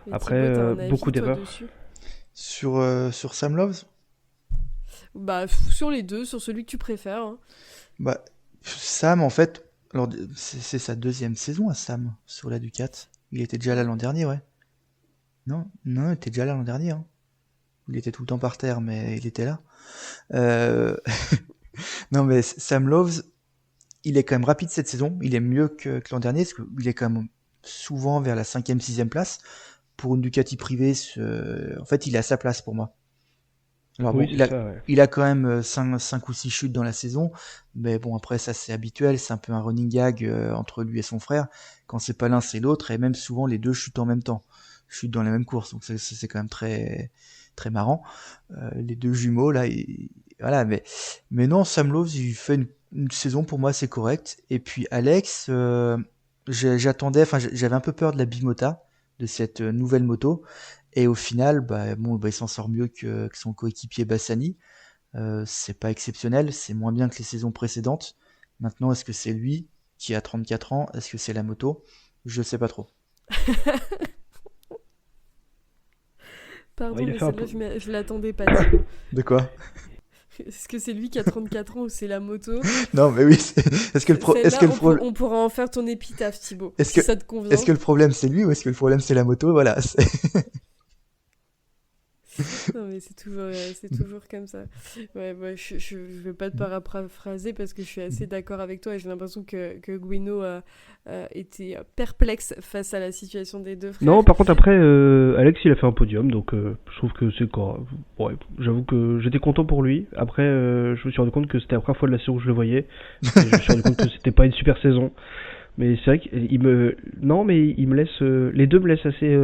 S3: Et
S5: Après,
S3: Thibaut, t'as un avis,
S5: beaucoup
S3: toi,
S5: d'erreurs.
S3: dessus?
S4: Sur Sam Loves,
S3: Bah, sur les deux, sur celui que tu préfères, hein.
S4: bah, Sam, en fait, alors, c'est sa deuxième saison à Sam sur la Ducat. Il était déjà là l'an dernier, ouais. Non, non, il était déjà là l'an dernier, hein. Il était tout le temps par terre, mais il était là. Euh, Non, mais Sam Loves, il est quand même rapide cette saison. Il est mieux que l'an dernier, parce qu'il est quand même souvent vers la 5e, 6e place. Pour une Ducati privée, en fait, il est à sa place pour moi. Alors bon,
S5: Oui, c'est ça, ouais.
S4: il a quand même 5 ou 6 chutes dans la saison, mais bon, après ça c'est habituel, c'est un peu un running gag entre lui et son frère. Quand c'est pas l'un, c'est l'autre, et même souvent les deux chutent en même temps, chutent dans la même course, donc c'est quand même très très marrant. Les deux jumeaux là, voilà, mais non, Sam Lowe, il fait une saison pour moi c'est correct. Et puis Alex, j'attendais, enfin j'avais un peu peur de la Bimota, de cette nouvelle moto. Et au final, il s'en sort mieux que son coéquipier Bassani. C'est pas exceptionnel, c'est moins bien que les saisons précédentes. Maintenant, est-ce que c'est lui qui a 34 ans? Est-ce que c'est la moto? Je sais pas trop.
S3: Pardon,
S5: Ouais, il a
S3: mais
S5: fait un
S3: celle-là,
S5: peu.
S3: je l'attendais pas, Thibaut.
S4: De quoi?
S3: Est-ce que c'est lui qui a 34 ans ou c'est la moto?
S4: Non, mais oui, est-ce que
S3: Celle-là,
S4: le problème,
S3: on pourra en faire ton épitaphe, Thibaut,
S4: est-ce
S3: si
S4: que,
S3: ça te convient.
S4: est-ce que le problème c'est lui ou est-ce que le problème c'est la moto? Voilà.
S3: Non, mais c'est toujours comme ça. Ouais, je vais pas te paraphraser parce que je suis assez d'accord avec toi et j'ai l'impression que Gwenno était perplexe face à la situation des deux frères.
S5: Non, par contre, après, Alex, il a fait un podium, donc je trouve que c'est correct. Ouais, j'avoue que j'étais content pour lui. Après, je me suis rendu compte que c'était la première fois de la saison que je le voyais. Et je me suis rendu compte que c'était pas une super saison. Mais c'est vrai qu'il me. Non, mais il me laisse. Les deux me laissent assez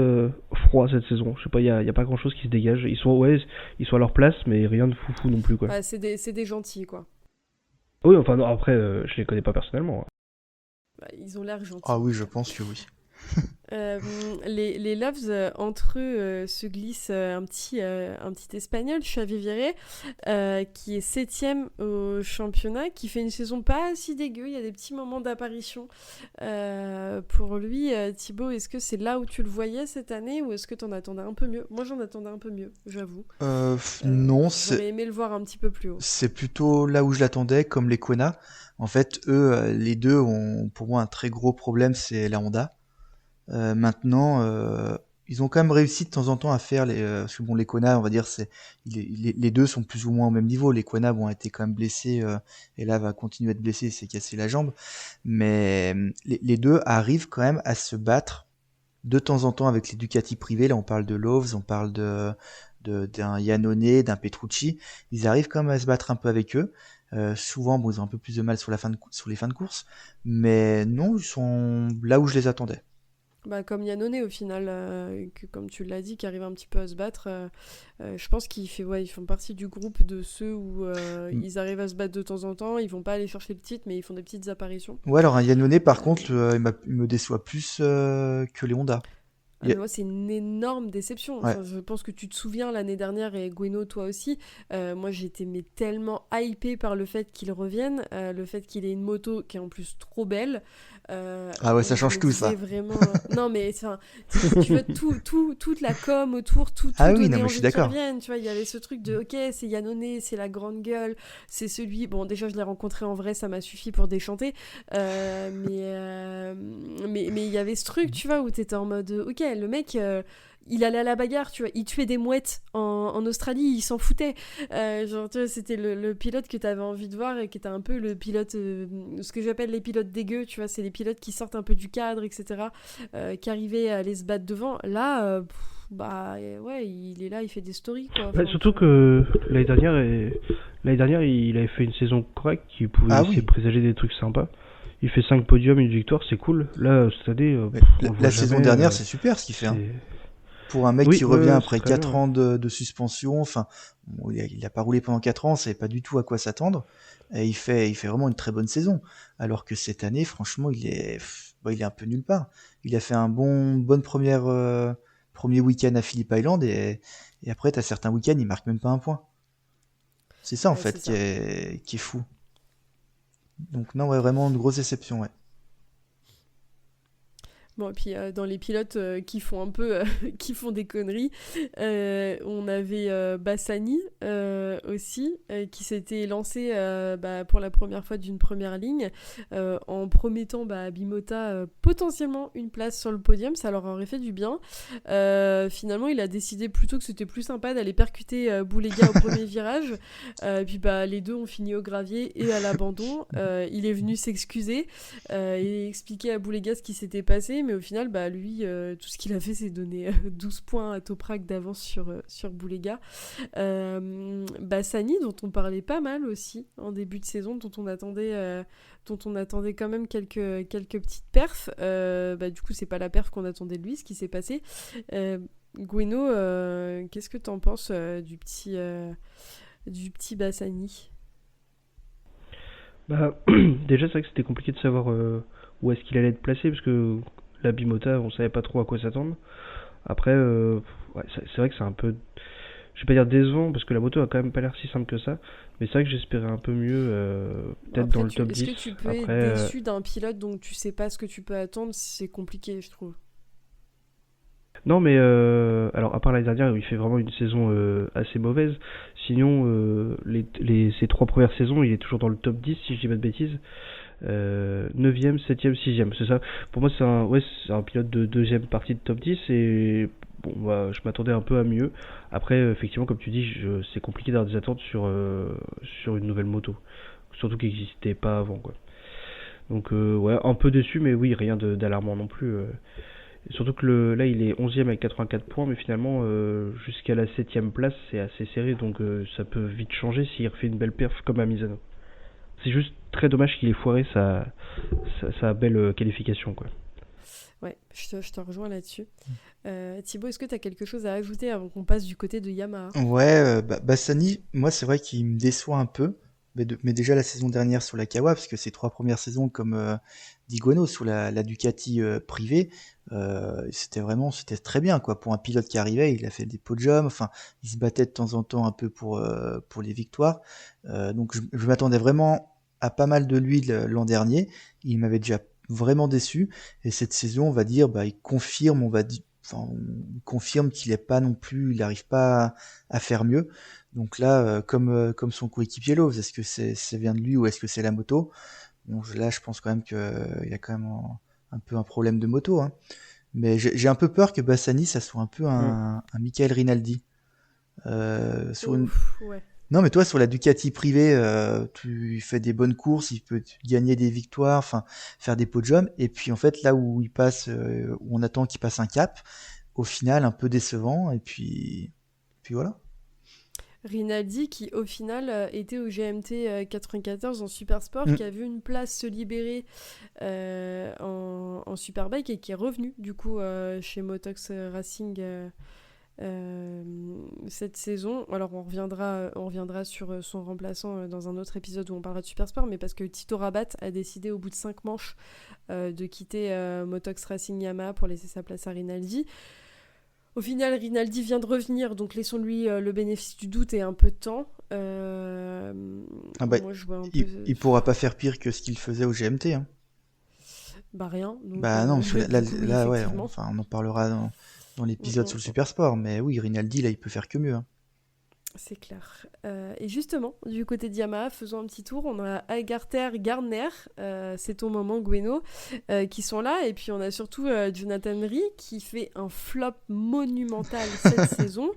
S5: froid cette saison. Je sais pas, il y a pas grand chose qui se dégage. Ils sont à leur place, mais rien de foufou non plus, quoi.
S3: Ouais, c'est des gentils, quoi.
S5: Oui, enfin, non, après, je les connais pas personnellement, hein.
S3: Bah, ils ont l'air gentils.
S4: Ah oui, je pense que oui.
S3: Les Loves, entre eux, se glissent un petit espagnol, Xavi Vieré, qui est 7ème au championnat, qui fait une saison pas si dégueu, il y a des petits moments d'apparition pour lui. Thibaut, est-ce que c'est là où tu le voyais cette année ou est-ce que t'en attendais un peu mieux? Moi j'en attendais un peu mieux, j'avoue.
S4: Non,
S3: J'aurais aimé le voir un petit peu plus haut.
S4: c'est plutôt là où je l'attendais, comme les Kona. En fait, eux, les deux ont pour moi un très gros problème, c'est la Honda. Maintenant, ils ont quand même réussi de temps en temps à faire parce que bon, les Kona, on va dire, les deux sont plus ou moins au même niveau. Les Kona ont été quand même blessés, et là va continuer à être blessé, il s'est cassé la jambe. Mais les deux arrivent quand même à se battre de temps en temps avec les Ducati privés. Là, on parle de Lowe's, on parle d'un Iannone, d'un Petrucci. Ils arrivent quand même à se battre un peu avec eux. Souvent, bon, ils ont un peu plus de mal sur les fins de course, mais non, ils sont là où je les attendais.
S3: Bah, comme Yannone au final, que, comme tu l'as dit, qui arrive un petit peu à se battre. Je pense ils font partie du groupe de ceux où ils arrivent à se battre de temps en temps. Ils vont pas aller chercher le titre, mais ils font des petites apparitions.
S4: Ouais, alors un Iannone, par contre, il me déçoit plus que les Honda.
S3: Ah, mais moi, c'est une énorme déception.
S4: Ouais.
S3: Enfin, je pense que tu te souviens l'année dernière, et Gueno, toi aussi. Moi, j'étais tellement hypée par le fait qu'il revienne, le fait qu'il ait une moto qui est en plus trop belle.
S4: Ah ouais, ça
S3: Je
S4: change
S3: me
S4: tout,
S3: disais
S4: ça.
S3: vraiment. Non, mais enfin, tu vois, toute la com autour, tout
S4: Ah oui, non,
S3: donnait
S4: mais je
S3: envie
S4: suis
S3: qu'il
S4: d'accord.
S3: revienne. Tu vois, il y avait ce truc de ok, c'est Yannone, c'est la grande gueule, c'est celui. Bon, déjà, je l'ai rencontré en vrai, ça m'a suffi pour déchanter. Mais il y avait ce truc, tu vois, où t'étais en mode ok, le mec. Il allait à la bagarre, tu vois, il tuait des mouettes en Australie, il s'en foutait. Genre, tu vois, c'était le pilote que t'avais envie de voir et qui était un peu le pilote, ce que j'appelle les pilotes dégueux, tu vois, c'est les pilotes qui sortent un peu du cadre, etc., qui arrivaient à aller se battre devant. Là, ouais, il est là, il fait des stories, quoi. Enfin,
S5: Surtout que l'année dernière, il avait fait une saison correcte qui pouvait
S4: Ah
S5: laisser
S4: oui.
S5: présager des trucs sympas. Il fait 5 podiums, une victoire, c'est cool. Là, cette année,
S4: Mais
S5: on le voit
S4: la saison
S5: jamais.
S4: dernière, c'est super ce qu'il fait, hein.
S5: C'est...
S4: Pour un mec
S5: Oui,
S4: qui
S5: ouais,
S4: revient
S5: ouais, c'est
S4: après
S5: très bien.
S4: 4 ans de suspension, enfin, bon, il a pas roulé pendant 4 ans, on savait pas du tout à quoi s'attendre. Et il fait vraiment une très bonne saison. Alors que cette année, franchement, il est un peu nulle part. Il a fait bonne premier week-end à Phillip Island, et après, t'as certains week-ends, il marque même pas un point. C'est ça, en
S3: ouais, c'est
S4: fait,
S3: ça.
S4: qui est fou. Donc, non, ouais, vraiment une grosse déception, ouais.
S3: Bon, et puis dans les pilotes qui font un peu, qui font des conneries, on avait Bassani aussi, qui s'était lancé pour la première fois d'une première ligne, en promettant à Bimota potentiellement une place sur le podium, ça leur aurait fait du bien. Finalement, il a décidé plutôt que c'était plus sympa d'aller percuter Boulega au premier virage. Et puis les deux ont fini au gravier et à l'abandon. Il est venu s'excuser et expliquer à Boulega ce qui s'était passé, mais au final, lui, tout ce qu'il a fait, c'est donner 12 points à Toprak d'avance sur Boulega. Bassani, dont on parlait pas mal aussi en début de saison, dont on attendait quand même quelques petites perfs. Du coup, c'est pas la perf qu'on attendait de lui, ce qui s'est passé. Gueno, qu'est-ce que t'en penses du petit Bassani?
S5: Déjà, c'est vrai que c'était compliqué de savoir où est-ce qu'il allait être placé, parce que la Bimota, on savait pas trop à quoi s'attendre. Après, ouais, c'est vrai que c'est un peu, je vais pas dire décevant, parce que la moto a quand même pas l'air si simple que ça, mais c'est vrai que j'espérais un peu mieux, peut-être
S3: Après,
S5: dans le top
S3: est-ce
S5: 10.
S3: que tu peux être
S5: Après,
S3: déçu d'un pilote dont tu sais pas ce que tu peux attendre? C'est compliqué, je trouve.
S5: non, mais alors, à part l'année dernière où il fait vraiment une saison assez mauvaise, sinon, ces 3 premières saisons, il est toujours dans le top 10, si je dis pas de bêtises. 9ème, 7ème, 6ème, c'est ça. Pour moi, c'est un pilote de deuxième partie de top 10, et bon, je m'attendais un peu à mieux. Après, effectivement, comme tu dis, c'est compliqué d'avoir des attentes sur une nouvelle moto. Surtout qu'il n'existait pas avant, quoi. Donc, ouais, un peu déçu, mais oui, rien d'alarmant non plus. Surtout que là, il est 11ème avec 84 points, mais finalement, jusqu'à la 7ème place, c'est assez serré, donc ça peut vite changer s'il refait une belle perf comme à Misano. C'est juste très dommage qu'il ait foiré sa belle qualification, quoi.
S3: Ouais, je te rejoins là-dessus. Thibaut, est-ce que tu as quelque chose à ajouter avant qu'on passe du côté de Yamaha?
S4: Ouais, Bassani, moi c'est vrai qu'il me déçoit un peu, mais déjà la saison dernière sur la Kawa, parce que ses 3 premières saisons comme dit Gueno sous la Ducati privée, c'était très bien quoi. Pour un pilote qui arrivait, il a fait des podiums, enfin il se battait de temps en temps un peu pour les victoires. Donc je m'attendais vraiment à pas mal de lui l'an dernier. Il m'avait déjà vraiment déçu, et cette saison on va dire, il confirme, on confirme qu'il est pas non plus, il n'arrive pas à faire mieux. Donc là, comme son coéquipier Lowe's, est-ce que ça vient de lui ou est-ce que c'est la moto? Bon, là, je pense quand même qu'il y a quand même un peu un problème de moto, hein. Mais j'ai un peu peur que Bassani, ça soit un peu un Michael Rinaldi. Sur une...
S3: Ouais.
S4: Non, mais toi, sur la Ducati privée, tu fais des bonnes courses, il peut gagner des victoires, enfin, faire des podiums. Et puis, en fait, là où il passe, où on attend qu'il passe un cap, au final, un peu décevant. Et puis voilà.
S3: Rinaldi qui au final était au GMT 94 en Supersport, qui a vu une place se libérer en Superbike et qui est revenu du coup chez Motox Racing cette saison. Alors on reviendra sur son remplaçant dans un autre épisode où on parlera de Supersport, mais parce que Tito Rabat a décidé au bout de 5 manches de quitter Motox Racing Yamaha pour laisser sa place à Rinaldi. Au final, Rinaldi vient de revenir, donc laissons-lui le bénéfice du doute et un peu de temps. Moi, je vois un peu...
S4: il pourra pas faire pire que ce qu'il faisait au GMT. Hein.
S3: Bah rien. Donc,
S4: non, parce que là ouais, on en parlera dans l'épisode sur le Supersport, mais oui, Rinaldi, là, il peut faire que mieux. Hein.
S3: C'est clair. Et justement, du côté de Yamaha, faisons un petit tour. On a Agarter, Gardner, c'est ton moment, Gueno, qui sont là. Et puis on a surtout Jonathan Rie qui fait un flop monumental cette saison,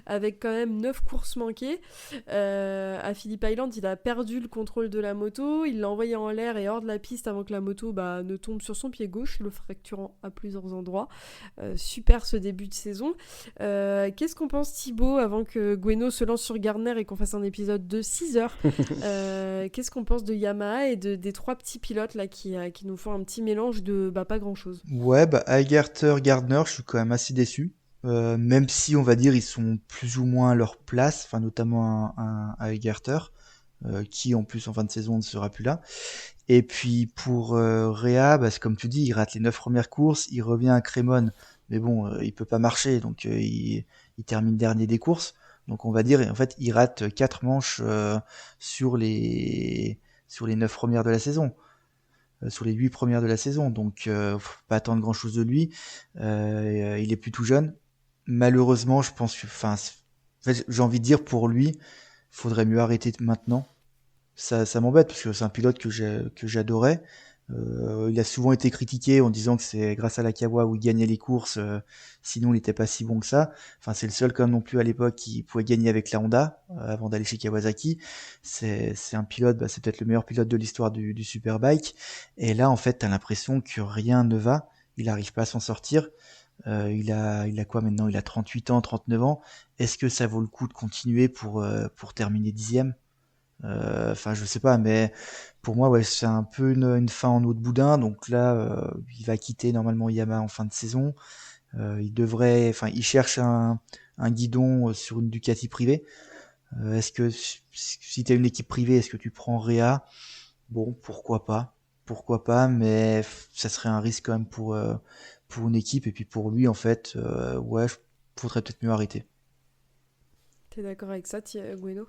S3: avec quand même 9 courses manquées. À Phillip Island, il a perdu le contrôle de la moto. Il l'a envoyé en l'air et hors de la piste avant que la moto ne tombe sur son pied gauche, le fracturant à plusieurs endroits. Super ce début de saison. Qu'est-ce qu'on pense, Thibaut, avant que Gueno se lance sur Gardner et qu'on fasse un épisode de 6 heures. Qu'est-ce qu'on pense de Yamaha et des 3 petits pilotes là qui nous font un petit mélange de pas grand chose?
S4: Ouais, Agarter, Gardner, je suis quand même assez déçu. Même si on va dire ils sont plus ou moins à leur place, enfin notamment un Agarter, qui en plus en fin de saison ne sera plus là. Et puis pour Réa, c'est comme tu dis, il rate les 9 premières courses, il revient à Crémone, mais bon, il peut pas marcher, donc il termine dernier des courses. Donc on va dire, en fait, il rate 4 manches sur les 9 premières de la saison, sur les 8 premières de la saison. Donc faut pas attendre grand chose de lui. Il est plus tout jeune. Malheureusement, je pense que, en fait, j'ai envie de dire pour lui, faudrait mieux arrêter maintenant. Ça m'embête parce que c'est un pilote que j'adorais. Il a souvent été critiqué en disant que c'est grâce à la Kawa où il gagnait les courses, sinon il n'était pas si bon que ça. Enfin, c'est le seul quand même non plus à l'époque qui pouvait gagner avec la Honda avant d'aller chez Kawasaki. C'est un pilote, c'est peut-être le meilleur pilote de l'histoire du Superbike. Et là, en fait, t'as l'impression que rien ne va. Il n'arrive pas à s'en sortir. Il a quoi maintenant? Il a 38 ans, 39 ans. Est-ce que ça vaut le coup de continuer pour terminer 10e? Je sais pas, mais pour moi, ouais, c'est un peu une fin en eau de boudin. Donc là, il va quitter normalement Yamaha en fin de saison. Il cherche un guidon sur une Ducati privée. Est-ce que si t'as une équipe privée, est-ce que tu prends Réa? Bon, pourquoi pas, mais ça serait un risque quand même pour une équipe et puis pour lui en fait, ouais, faudrait peut-être mieux arrêter.
S3: T'es d'accord avec ça, Gueno?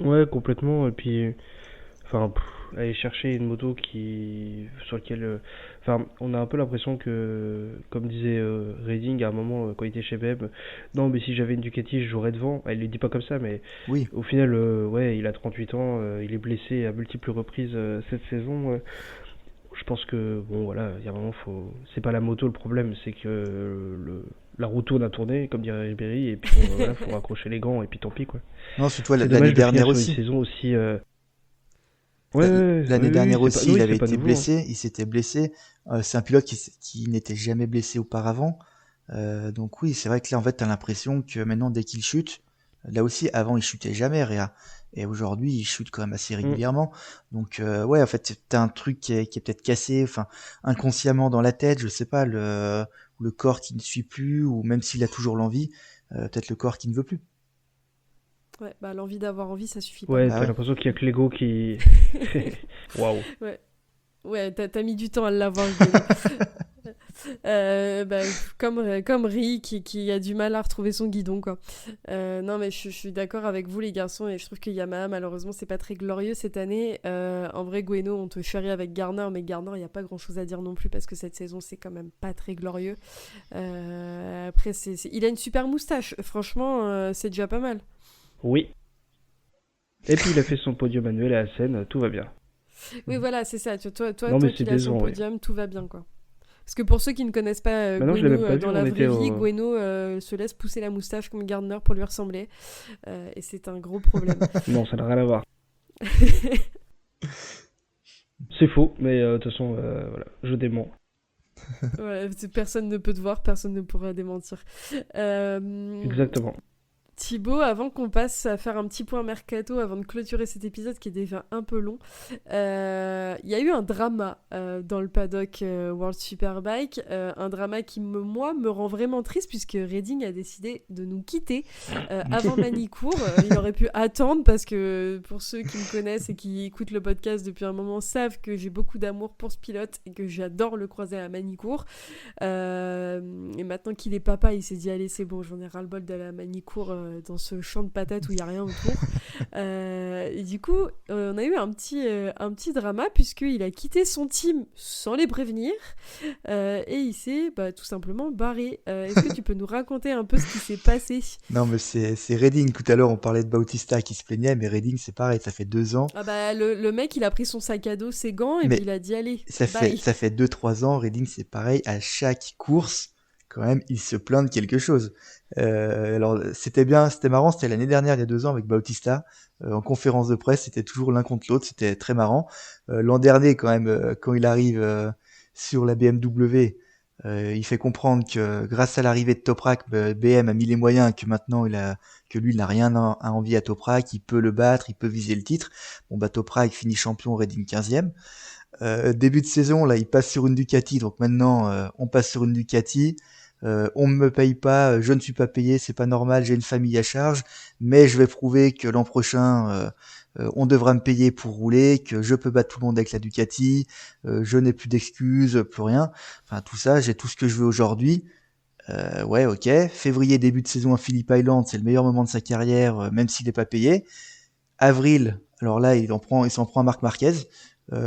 S5: Ouais, complètement. Et puis, aller chercher une moto sur laquelle, on a un peu l'impression que, comme disait Redding à un moment quand il était chez BM, non, mais si j'avais une Ducati, je jouerais devant. Elle le dit pas comme ça, mais
S4: Oui.
S5: Au final, ouais, il a 38 ans, il est blessé à multiples reprises cette saison. Je pense que, bon, voilà, il y a un moment, c'est pas la moto le problème, c'est que la roue tourne à tourner, comme dirait Ribéry, et puis voilà, faut raccrocher les gants, et puis tant pis, quoi.
S4: Non, surtout l'année dernière aussi.
S5: Une saison aussi.
S4: L'année dernière aussi, il avait été blessé, il s'était blessé. C'est un pilote qui n'était jamais blessé auparavant. Donc oui, c'est vrai que là, en fait, t'as l'impression que maintenant, dès qu'il chute, là aussi, avant, il chutait jamais, Réa. Et aujourd'hui, il chute quand même assez régulièrement. Donc ouais, en fait, t'as un truc qui est peut-être cassé, inconsciemment dans la tête, je sais pas, le corps qui ne suit plus, ou même s'il a toujours l'envie, peut-être le corps qui ne veut plus.
S3: Ouais, l'envie d'avoir envie, ça suffit pas.
S5: Ouais, t'as l'impression qu'il y a que l'ego qui... Waouh.
S3: Ouais, t'as mis du temps à l'avoir. Comme Rie qui a du mal à retrouver son guidon, quoi. Non, mais je suis d'accord avec vous, les garçons, et je trouve que Yamaha, malheureusement, c'est pas très glorieux cette année. En vrai, Gueno, on te chérit avec Gardner, mais Gardner, il n'y a pas grand chose à dire non plus parce que cette saison, c'est quand même pas très glorieux. Après, il a une super moustache. Franchement, c'est déjà pas mal.
S5: Oui. Et puis, il a fait son podium annuel à Assen, tout va bien.
S3: Oui, voilà, c'est ça. Toi,
S5: non,
S3: qui as son podium, tout va bien, quoi. Parce que pour ceux qui ne connaissent pas
S5: non, je l'ai
S3: Gwenno,
S5: même pas vu,
S3: dans
S5: on
S3: la
S5: était
S3: vraie vie,
S5: au-
S3: Gwenno se laisse pousser la moustache comme Gardner pour lui ressembler. Et c'est un gros problème.
S5: Non, ça n'a rien à voir. C'est faux, mais de toute façon, voilà, je dément.
S3: Ouais, personne ne peut te voir, personne ne pourra démentir.
S5: Exactement.
S3: Thibaut, avant qu'on passe à faire un petit point mercato, avant de clôturer cet épisode qui est déjà un peu long, il y a eu un drama dans le paddock World Superbike, un drama qui, moi, me rend vraiment triste puisque Redding a décidé de nous quitter avant Manicourt. Il aurait pu attendre parce que pour ceux qui me connaissent et qui écoutent le podcast depuis un moment savent que j'ai beaucoup d'amour pour ce pilote et que j'adore le croiser à Manicourt. Et maintenant qu'il est papa, il s'est dit allez c'est bon, j'en ai ras-le-bol d'aller à Manicourt dans ce champ de patates où il n'y a rien autour. Et du coup, on a eu un petit drama puisqu'il a quitté son team sans les prévenir et il s'est tout simplement barré. Est-ce que tu peux nous raconter un peu ce qui s'est passé?
S4: Non, mais c'est Redding. Tout à l'heure, on parlait de Bautista qui se plaignait, mais Redding, c'est pareil, ça fait 2 ans.
S3: Ah bah, le mec, il a pris son sac à dos, ses gants, et
S4: Mais
S3: puis il a dit allez,
S4: Ça
S3: bye.
S4: fait 2-3 ans, Redding, c'est pareil, à chaque course, quand même, il se plaint de quelque chose. Alors, c'était marrant, c'était l'année dernière, il y a 2 ans, avec Bautista, en conférence de presse, c'était toujours l'un contre l'autre, c'était très marrant. L'an dernier, quand même, quand il arrive sur la BMW, il fait comprendre que grâce à l'arrivée de Toprak, BM a mis les moyens, que maintenant que lui il n'a rien à envier à Toprak, il peut le battre, il peut viser le titre. Bon Toprak finit champion, Redding 15e. Début de saison, là il passe sur une Ducati, donc maintenant on passe sur une Ducati. On me paye pas, je ne suis pas payé, c'est pas normal, j'ai une famille à charge, mais je vais prouver que l'an prochain on devra me payer pour rouler, que je peux battre tout le monde avec la Ducati, je n'ai plus d'excuses, plus rien. Enfin tout ça, j'ai tout ce que je veux aujourd'hui. Ouais, ok. Février, début de saison à Phillip Island, c'est le meilleur moment de sa carrière, même s'il n'est pas payé. Avril, alors là, il s'en prend à Marc Marquez.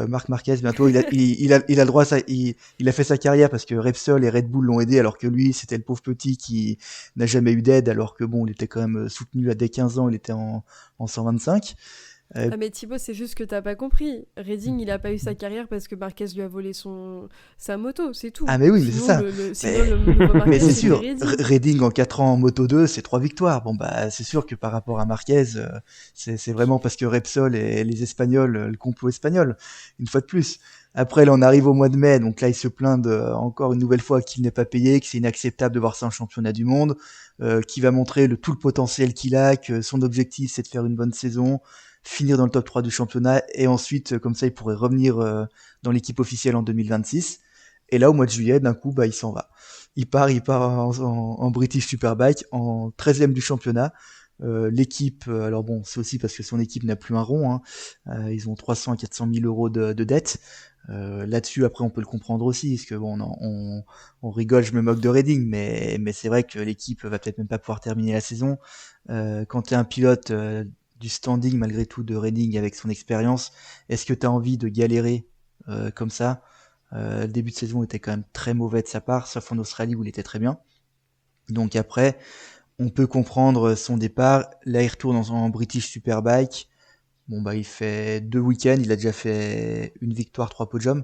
S4: Marc Marquez, bientôt, il a le droit, il a fait sa carrière parce que Repsol et Red Bull l'ont aidé, alors que lui, c'était le pauvre petit qui n'a jamais eu d'aide, alors que bon, il était quand même soutenu dès 15 ans, il était en 125.
S3: Ah mais Thibaut, c'est juste que t'as pas compris. Redding, il a pas eu sa carrière parce que Marquez lui a volé sa moto, c'est tout.
S4: Ah mais oui, mais c'est ça.
S3: Sinon, le nouveau Marquez,
S4: Mais c'est
S3: c'était
S4: sûr,
S3: Redding.
S4: Redding en 4 ans en Moto 2, c'est 3 victoires. Bon c'est sûr que par rapport à Marquez, c'est vraiment parce que Repsol et les Espagnols, le complot espagnol, une fois de plus. Après là on arrive au mois de mai, donc là il se plaint encore une nouvelle fois qu'il n'est pas payé, que c'est inacceptable de voir ça en championnat du monde, qui va montrer tout le potentiel qu'il a, que son objectif c'est de faire une bonne saison, finir dans le top 3 du championnat, et ensuite comme ça il pourrait revenir dans l'équipe officielle en 2026. Et là au mois de juillet d'un coup il s'en va. Il part en British Superbike en 13e du championnat. L'équipe, alors bon, c'est aussi parce que son équipe n'a plus un rond, hein. Ils ont 300 à 400 000 euros de dette. Là-dessus, après, on peut le comprendre aussi, parce que bon, on rigole, je me moque de Redding, mais c'est vrai que l'équipe va peut-être même pas pouvoir terminer la saison. Quand tu es un pilote du standing, malgré tout, de Redding avec son expérience, est-ce que tu as envie de galérer comme ça? Le début de saison était quand même très mauvais de sa part, sauf en Australie où il était très bien. Donc après, on peut comprendre son départ. Là, il retourne en British Superbike. Bon, il fait 2 week-ends. Il a déjà fait une victoire, 3 podiums.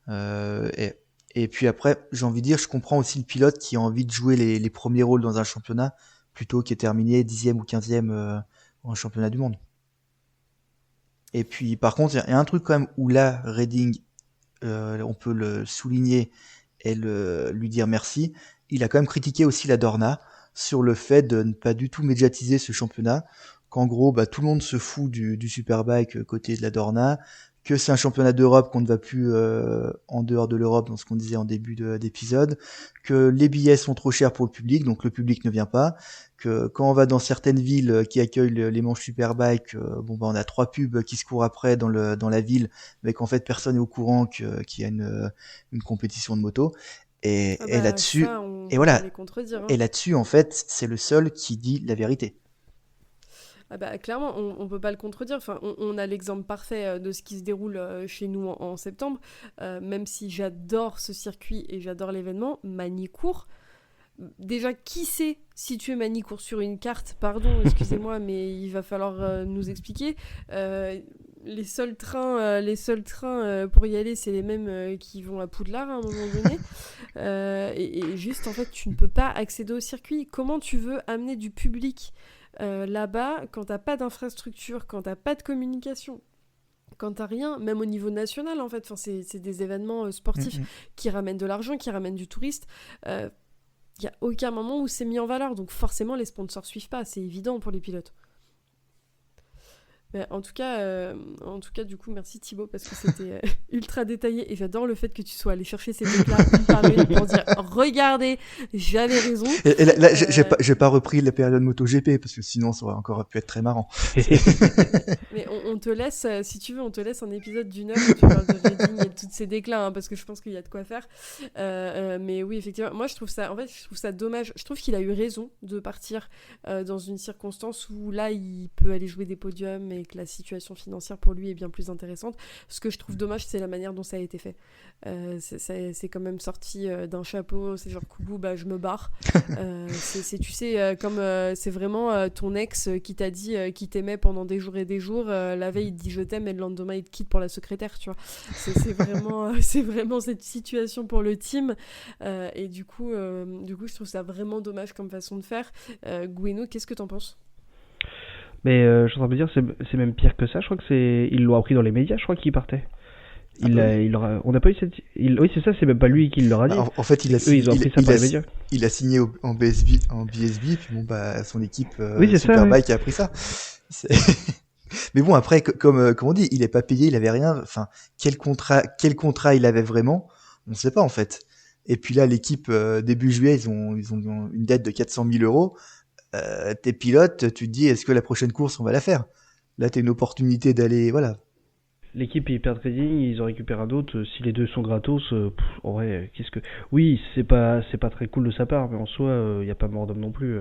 S4: Et puis après, j'ai envie de dire, je comprends aussi le pilote qui a envie de jouer les premiers rôles dans un championnat plutôt qu'il est terminé 10e ou 15e en championnat du monde. Et puis, par contre, il y a un truc quand même où là, Redding, on peut le souligner et lui dire merci. Il a quand même critiqué aussi la Dorna sur le fait de ne pas du tout médiatiser ce championnat, qu'en gros tout le monde se fout du Superbike côté de la Dorna, que c'est un championnat d'Europe qu'on ne va plus en dehors de l'Europe, dans ce qu'on disait en début d'épisode, que les billets sont trop chers pour le public, donc le public ne vient pas, que quand on va dans certaines villes qui accueillent les manches Superbike, on a 3 pubs qui se courent après dans la ville, mais qu'en fait personne n'est au courant qu'il y a une compétition de moto. Et là-dessus,
S3: ça,
S4: et voilà.
S3: Les contredire, hein.
S4: Et là-dessus, en fait, c'est le seul qui dit la vérité.
S3: Ah clairement, on peut pas le contredire. Enfin, on a l'exemple parfait de ce qui se déroule chez nous en septembre. Même si j'adore ce circuit et j'adore l'événement, Manicourt. Déjà, qui sait situer Manicourt sur une carte? Pardon, excusez-moi, mais il va falloir nous expliquer. les seuls trains pour y aller, c'est les mêmes qui vont à Poudlard à un moment donné. Et juste, en fait, tu ne peux pas accéder au circuit. Comment tu veux amener du public là-bas quand t'as pas d'infrastructure, quand t'as pas de communication, quand t'as rien, même au niveau national, en fait. Enfin, c'est des événements sportifs qui ramènent de l'argent, qui ramènent du touriste. Il n'y a aucun moment où c'est mis en valeur. Donc forcément, les sponsors suivent pas. C'est évident pour les pilotes. Mais en tout cas, du coup, merci Thibaut, parce que c'était ultra détaillé. Et j'adore le fait que tu sois allé chercher ces trucs-là une par une pour dire « Regardez, j'avais raison ».
S4: Et là, j'ai pas repris la période MotoGP, parce que sinon, ça aurait encore pu être très marrant.
S3: Mais on te laisse, si tu veux, on te laisse un épisode d'1 heure où tu parles de Redding et de toutes ces déclats, hein, parce que je pense qu'il y a de quoi faire. Mais oui, effectivement, moi je trouve ça dommage. Je trouve qu'il a eu raison de partir dans une circonstance où là, il peut aller jouer des podiums et que la situation financière pour lui est bien plus intéressante. Ce que je trouve dommage, c'est la manière dont ça a été fait. C'est quand même sorti d'un chapeau, c'est genre coucou, bah je me barre. Tu sais, comme c'est vraiment ton ex qui t'a dit qu'il t'aimait pendant des jours et des jours, la veille il te dit je t'aime et le lendemain il te quitte pour la secrétaire, tu vois. C'est vraiment cette situation pour le team, et du coup je trouve ça vraiment dommage comme façon de faire. Gouino, qu'est-ce que t'en penses?
S5: Mais je suis en train de me dire, c'est même pire que ça. Je crois que ils l'ont appris dans les médias, je crois qu'il partait. On n'a pas eu cette. Oui, c'est ça, c'est même pas lui qui leur a dit.
S4: En fait, ils ont appris ça par les médias. Il a signé en BSB, puis bon, bah, son équipe Superbike a appris ça. Mais bon, après, comme on dit, il est pas payé, il avait rien. Enfin, quel contrat il avait vraiment, on ne sait pas en fait. Et puis là, l'équipe début juillet, ils ont une dette de 400 000 euros. T'es pilote, tu te dis, est-ce que la prochaine course, on va la faire? Là, t'as une opportunité d'aller, voilà.
S5: L'équipe, ils perdent Redding, ils en récupèrent un autre. Si les deux sont gratos, en vrai, Oui, c'est pas très cool de sa part, mais en soi, y a pas mort d'homme non plus.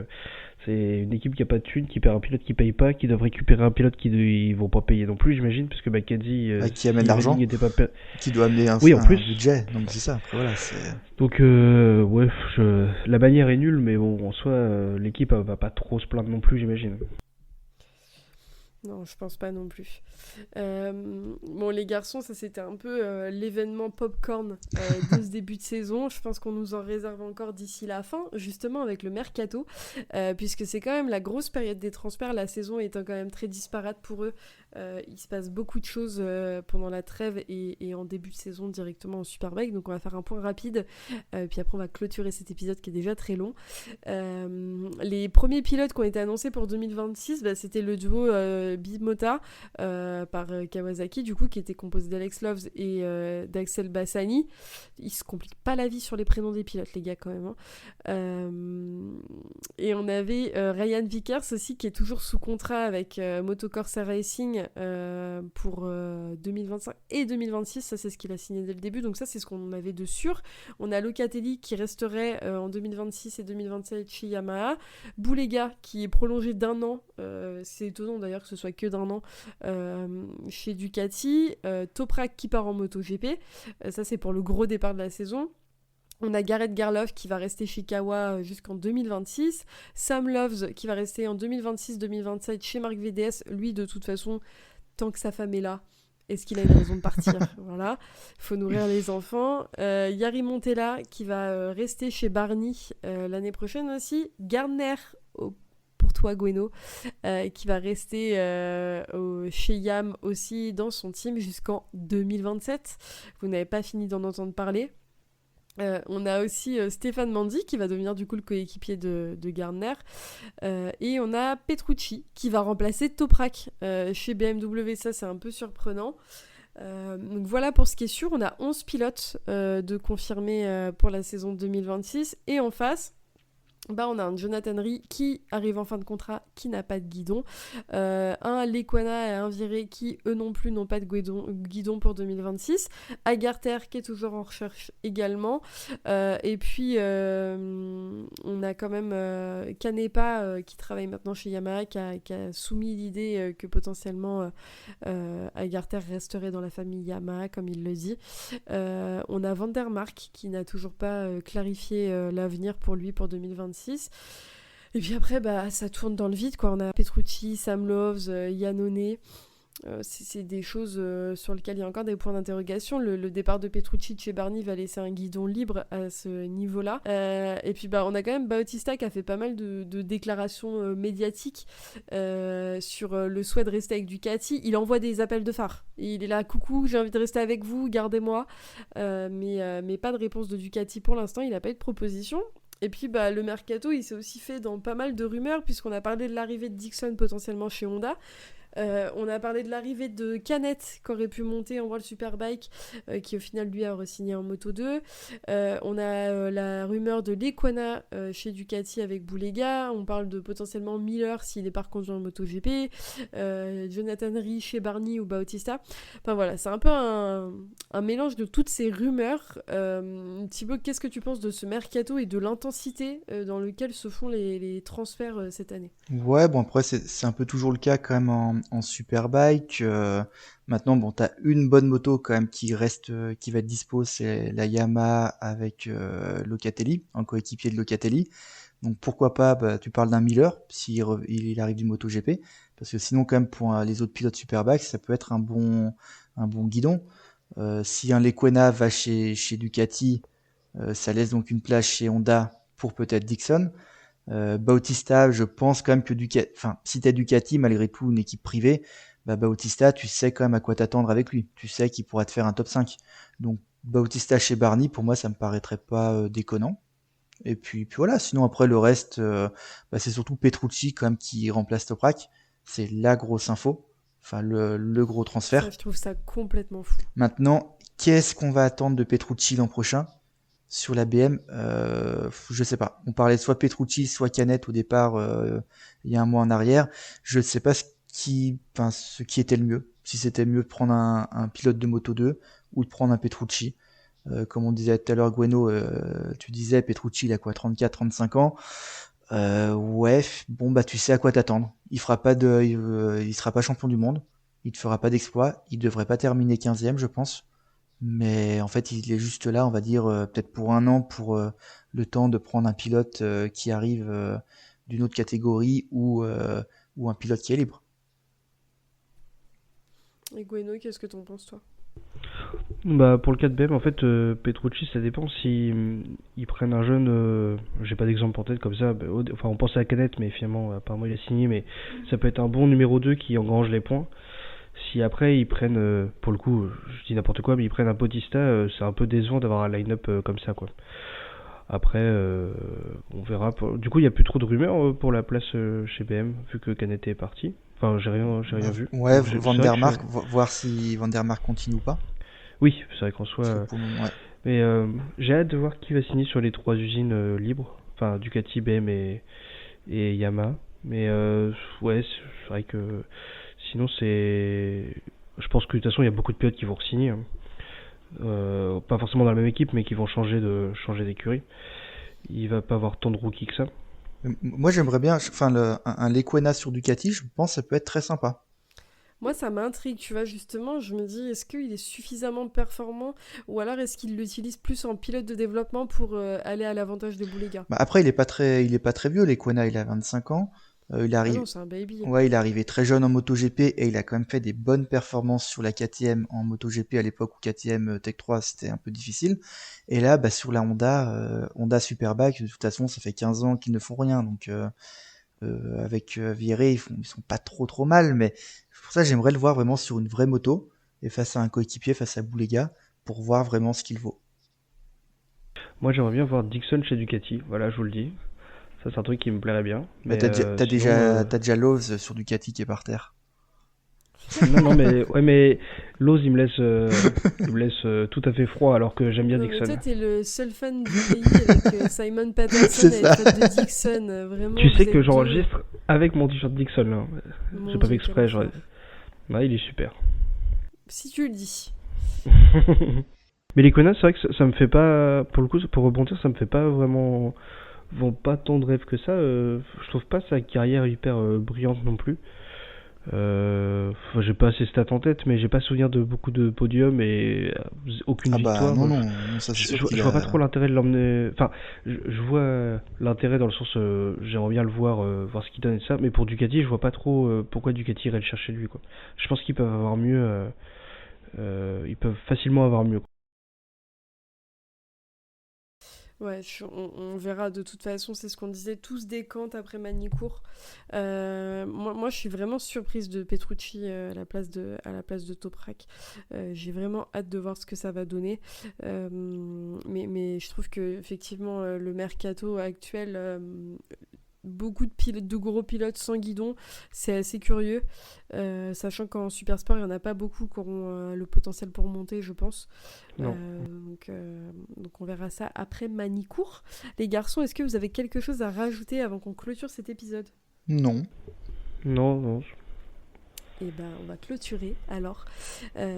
S5: C'est une équipe qui a pas de thunes, qui perd un pilote qui paye pas, qui doivent récupérer un pilote ils vont pas payer non plus, j'imagine, parce que Mackenzie,
S4: qui amène l'argent, qui doit amener un budget, donc c'est ça. Après, voilà,
S5: donc la manière est nulle, mais bon, en soi, l'équipe va pas trop se plaindre non plus, j'imagine.
S3: Non, je pense pas non plus. Bon, les garçons, ça c'était un peu l'événement popcorn de ce début de saison. Je pense qu'on nous en réserve encore d'ici la fin, justement avec le mercato, puisque c'est quand même la grosse période des transferts. La saison étant quand même très disparate pour eux. Il se passe beaucoup de choses pendant la trêve et en début de saison directement en Superbike. Donc on va faire un point rapide, puis après on va clôturer cet épisode qui est déjà très long. Les premiers pilotes qui ont été annoncés pour 2026, c'était le duo Bimota par Kawasaki, du coup, qui était composé d'Alex Loves et d'Axel Bassani. Ils se compliquent pas la vie sur les prénoms des pilotes, les gars, quand même, hein. Et on avait Ryan Vickers aussi, qui est toujours sous contrat avec Moto Corsa Racing pour 2025 et 2026. Ça, c'est ce qu'il a signé dès le début, donc ça, c'est ce qu'on avait de sûr. On a Locatelli qui resterait en 2026 et 2027 chez Yamaha. Boulega qui est prolongé d'1 an, c'est étonnant d'ailleurs que ce soit que d'1 an, chez Ducati. Toprak qui part en MotoGP, ça c'est pour le gros départ de la saison. On a Gareth Garloff qui va rester chez Kawa jusqu'en 2026. Sam Loves qui va rester en 2026-2027 chez Marc VDS. Lui, de toute façon, tant que sa femme est là, est-ce qu'il a une raison de partir? Voilà, il faut nourrir les enfants. Yari Montella qui va rester chez Barney l'année prochaine aussi. Gardner, pour toi Goueno, qui va rester chez Yam aussi dans son team jusqu'en 2027. Vous n'avez pas fini d'en entendre parler. On a aussi Stéphane Manzi qui va devenir du coup le coéquipier de Gardner, et on a Petrucci qui va remplacer Toprak chez BMW. Ça c'est un peu surprenant. Donc voilà pour ce qui est sûr. On a 11 pilotes de confirmés pour la saison 2026, et en face on a un Jonathan Rie qui arrive en fin de contrat, qui n'a pas de guidon, un Lequana et un Viré qui eux non plus n'ont pas de guidon pour 2026, Agarter qui est toujours en recherche également, et puis on a quand même Canepa qui travaille maintenant chez Yamaha, qui a soumis l'idée que potentiellement Agarter resterait dans la famille Yamaha comme il le dit. On a Vandermark qui n'a toujours pas clarifié l'avenir pour lui pour 2026. Et puis après, ça tourne dans le vide, quoi. On a Petrucci, Sam Loves, Iannone, c'est des choses sur lesquelles il y a encore des points d'interrogation. Le départ de Petrucci de chez Barni va laisser un guidon libre à ce niveau-là. Et puis on a quand même Bautista qui a fait pas mal de déclarations médiatiques sur le souhait de rester avec Ducati. Il envoie des appels de phare. Il est là, coucou, j'ai envie de rester avec vous, gardez-moi. Mais pas de réponse de Ducati pour l'instant, il n'a pas eu de proposition. Et puis le mercato, il s'est aussi fait dans pas mal de rumeurs, puisqu'on a parlé de l'arrivée de Dixon potentiellement chez Honda. On a parlé de l'arrivée de Canet qui aurait pu monter en World Superbike, qui au final lui a re-signé en Moto 2. On a la rumeur de Lecuona chez Ducati avec Boulega. On parle de potentiellement Miller s'il est pas reconduit en MotoGP. Jonathan Rie chez Barni ou Bautista. Enfin voilà, c'est un peu un mélange de toutes ces rumeurs. Thibaut, qu'est-ce que tu penses de ce mercato et de l'intensité dans lequel se font les transferts cette année?
S4: Ouais, bon après c'est un peu toujours le cas quand même en Superbike. Maintenant, bon, t'as une bonne moto quand même qui reste, qui va être dispo, c'est la Yamaha avec Locatelli, un coéquipier de Locatelli. Donc pourquoi pas, tu parles d'un Miller s'il il arrive du MotoGP, parce que sinon quand même pour les autres pilotes Superbike, ça peut être un bon guidon. Si un Lecuona va chez Ducati, ça laisse donc une place chez Honda pour peut-être Dixon. Bautista, je pense quand même que Ducati, enfin, si t'as Ducati, malgré tout, une équipe privée, Bautista, tu sais quand même à quoi t'attendre avec lui. Tu sais qu'il pourra te faire un top 5. Donc, Bautista chez Barni, pour moi, ça me paraîtrait pas déconnant. Et puis voilà, sinon après le reste, c'est surtout Petrucci quand même qui remplace Toprak. C'est la grosse info. Enfin, le gros transfert.
S3: Ça, je trouve ça complètement fou.
S4: Maintenant, qu'est-ce qu'on va attendre de Petrucci l'an prochain? Sur la BM, je sais pas. On parlait soit Petrucci, soit Canet au départ, il y a un mois en arrière. Je sais pas ce qui était le mieux. Si c'était mieux de prendre un pilote de Moto 2 ou de prendre un Petrucci. Comme on disait tout à l'heure, Gueno, tu disais Petrucci, il a quoi, 34, 35 ans. Ouais, bon tu sais à quoi t'attendre. Il sera pas champion du monde. Il te fera pas d'exploit. Il devrait pas terminer 15e, je pense. Mais en fait, il est juste là, on va dire, peut-être pour un an, pour le temps de prendre un pilote qui arrive d'une autre catégorie ou un pilote qui est libre.
S3: Et Gueno, qu'est-ce que t'en penses, toi?
S5: Pour le cas de BM, en fait, Petrucci, ça dépend si ils prennent un jeune. J'ai pas d'exemple en tête comme ça. On pensait à Canet, mais finalement, apparemment, il a signé. Mais ça peut être un bon numéro 2 qui engrange les points. Si après ils prennent, pour le coup, je dis n'importe quoi, mais ils prennent un Bautista, c'est un peu décevant d'avoir un line-up comme ça, quoi. Après, on verra. Du coup, il n'y a plus trop de rumeurs pour la place chez BM, vu que Canet est parti. Enfin, j'ai rien vu.
S4: Ouais, Van der Mark, voir si Van der Mark continue ou pas.
S5: Oui, c'est vrai qu'en soit.
S4: Ouais.
S5: Mais j'ai hâte de voir qui va signer sur les 3 usines libres. Enfin, Ducati, BM et Yamaha. Mais ouais, c'est vrai que. Sinon, je pense que de toute façon, il y a beaucoup de pilotes qui vont re-signer. Pas forcément dans la même équipe, mais qui vont changer d'écurie. Il va pas avoir tant de rookies que ça.
S4: Moi, j'aimerais bien, un Lecuona sur Ducati, je pense que ça peut être très sympa.
S3: Moi, ça m'intrigue, tu vois, justement, je me dis, est-ce qu'il est suffisamment performant ou alors est-ce qu'il l'utilise plus en pilote de développement pour aller à l'avantage de Boulega?
S4: Après, il est pas très vieux, Lecuona, il a 25 ans. Il arrive.
S3: Ah non, c'est un baby.
S4: Ouais, il est arrivé très jeune en MotoGP et il a quand même fait des bonnes performances sur la KTM en MotoGP à l'époque où KTM Tech 3 c'était un peu difficile. Et là, sur la Honda Superbike, de toute façon, ça fait 15 ans qu'ils ne font rien. Donc avec Vieré, ils sont pas trop mal, mais pour ça j'aimerais le voir vraiment sur une vraie moto et face à un coéquipier, face à Boulega, pour voir vraiment ce qu'il vaut.
S5: Moi, j'aimerais bien voir Dixon chez Ducati. Voilà, je vous le dis. Ça, c'est un truc qui me plairait bien.
S4: Mais t'as déjà Lowe's sur Ducati qui est par terre.
S5: Non, mais Lowe's, il me laisse tout à fait froid, alors que j'aime bien Dixon.
S3: Mais toi, t'es le seul fan du pays avec Simon Patterson et les fans de Dixon. Vraiment,
S5: tu sais que j'enregistre avec mon t-shirt Dixon. Là. J'ai pas fait exprès. Ouais, il est super.
S3: Si tu le dis.
S5: Mais les connasses, c'est vrai que ça me fait pas... Pour le coup, pour rebondir, ça me fait pas vraiment... Vont pas tant de rêves que ça. Je trouve pas sa carrière hyper brillante non plus. J'ai pas assez stats en tête, mais j'ai pas souvenir de beaucoup de podiums et aucune victoire.
S4: Non, ça c'est sûr
S5: Je vois pas trop l'intérêt de l'emmener. Enfin, je vois l'intérêt dans le sens, j'aimerais bien le voir, voir ce qu'il donne et ça, mais pour Ducati, je vois pas trop pourquoi Ducati irait le chercher lui, quoi. Je pense qu'ils peuvent avoir mieux, ils peuvent facilement avoir mieux, quoi.
S3: Ouais, on verra de toute façon, c'est ce qu'on disait, tous décantent après Manicourt. Moi, je suis vraiment surprise de Petrucci à la place de Toprak. J'ai vraiment hâte de voir ce que ça va donner. Mais je trouve que effectivement le mercato actuel, beaucoup de gros pilotes sans guidon, c'est assez curieux, sachant qu'en Supersport il n'y en a pas beaucoup qui auront le potentiel pour monter, je pense. Donc on verra ça après Manicourt. Les garçons, est-ce que vous avez quelque chose à rajouter avant qu'on clôture cet épisode ?
S4: Non.
S3: Et ben on va clôturer alors.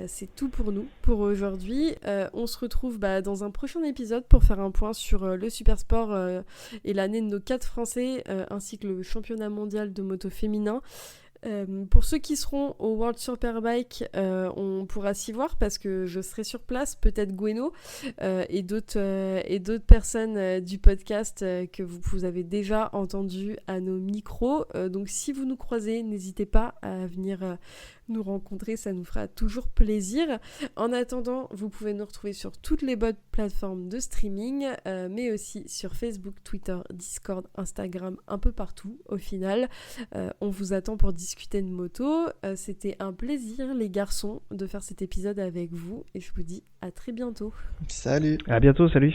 S3: C'est tout pour nous pour aujourd'hui. On se retrouve dans un prochain épisode pour faire un point sur le Supersport et l'année de nos 4 Français ainsi que le championnat mondial de moto féminin. Pour ceux qui seront au World Superbike, on pourra s'y voir parce que je serai sur place, peut-être Gwenno et d'autres personnes du podcast que vous avez déjà entendu à nos micros. Donc si vous nous croisez, n'hésitez pas à venir nous rencontrer, ça nous fera toujours plaisir. En attendant, vous pouvez nous retrouver sur toutes les bonnes plateformes de streaming, mais aussi sur Facebook, Twitter, Discord, Instagram, un peu partout au final. On vous attend pour discuter de moto. C'était un plaisir les garçons de faire cet épisode avec vous et je vous dis à très bientôt.
S4: Salut.
S5: À bientôt, salut.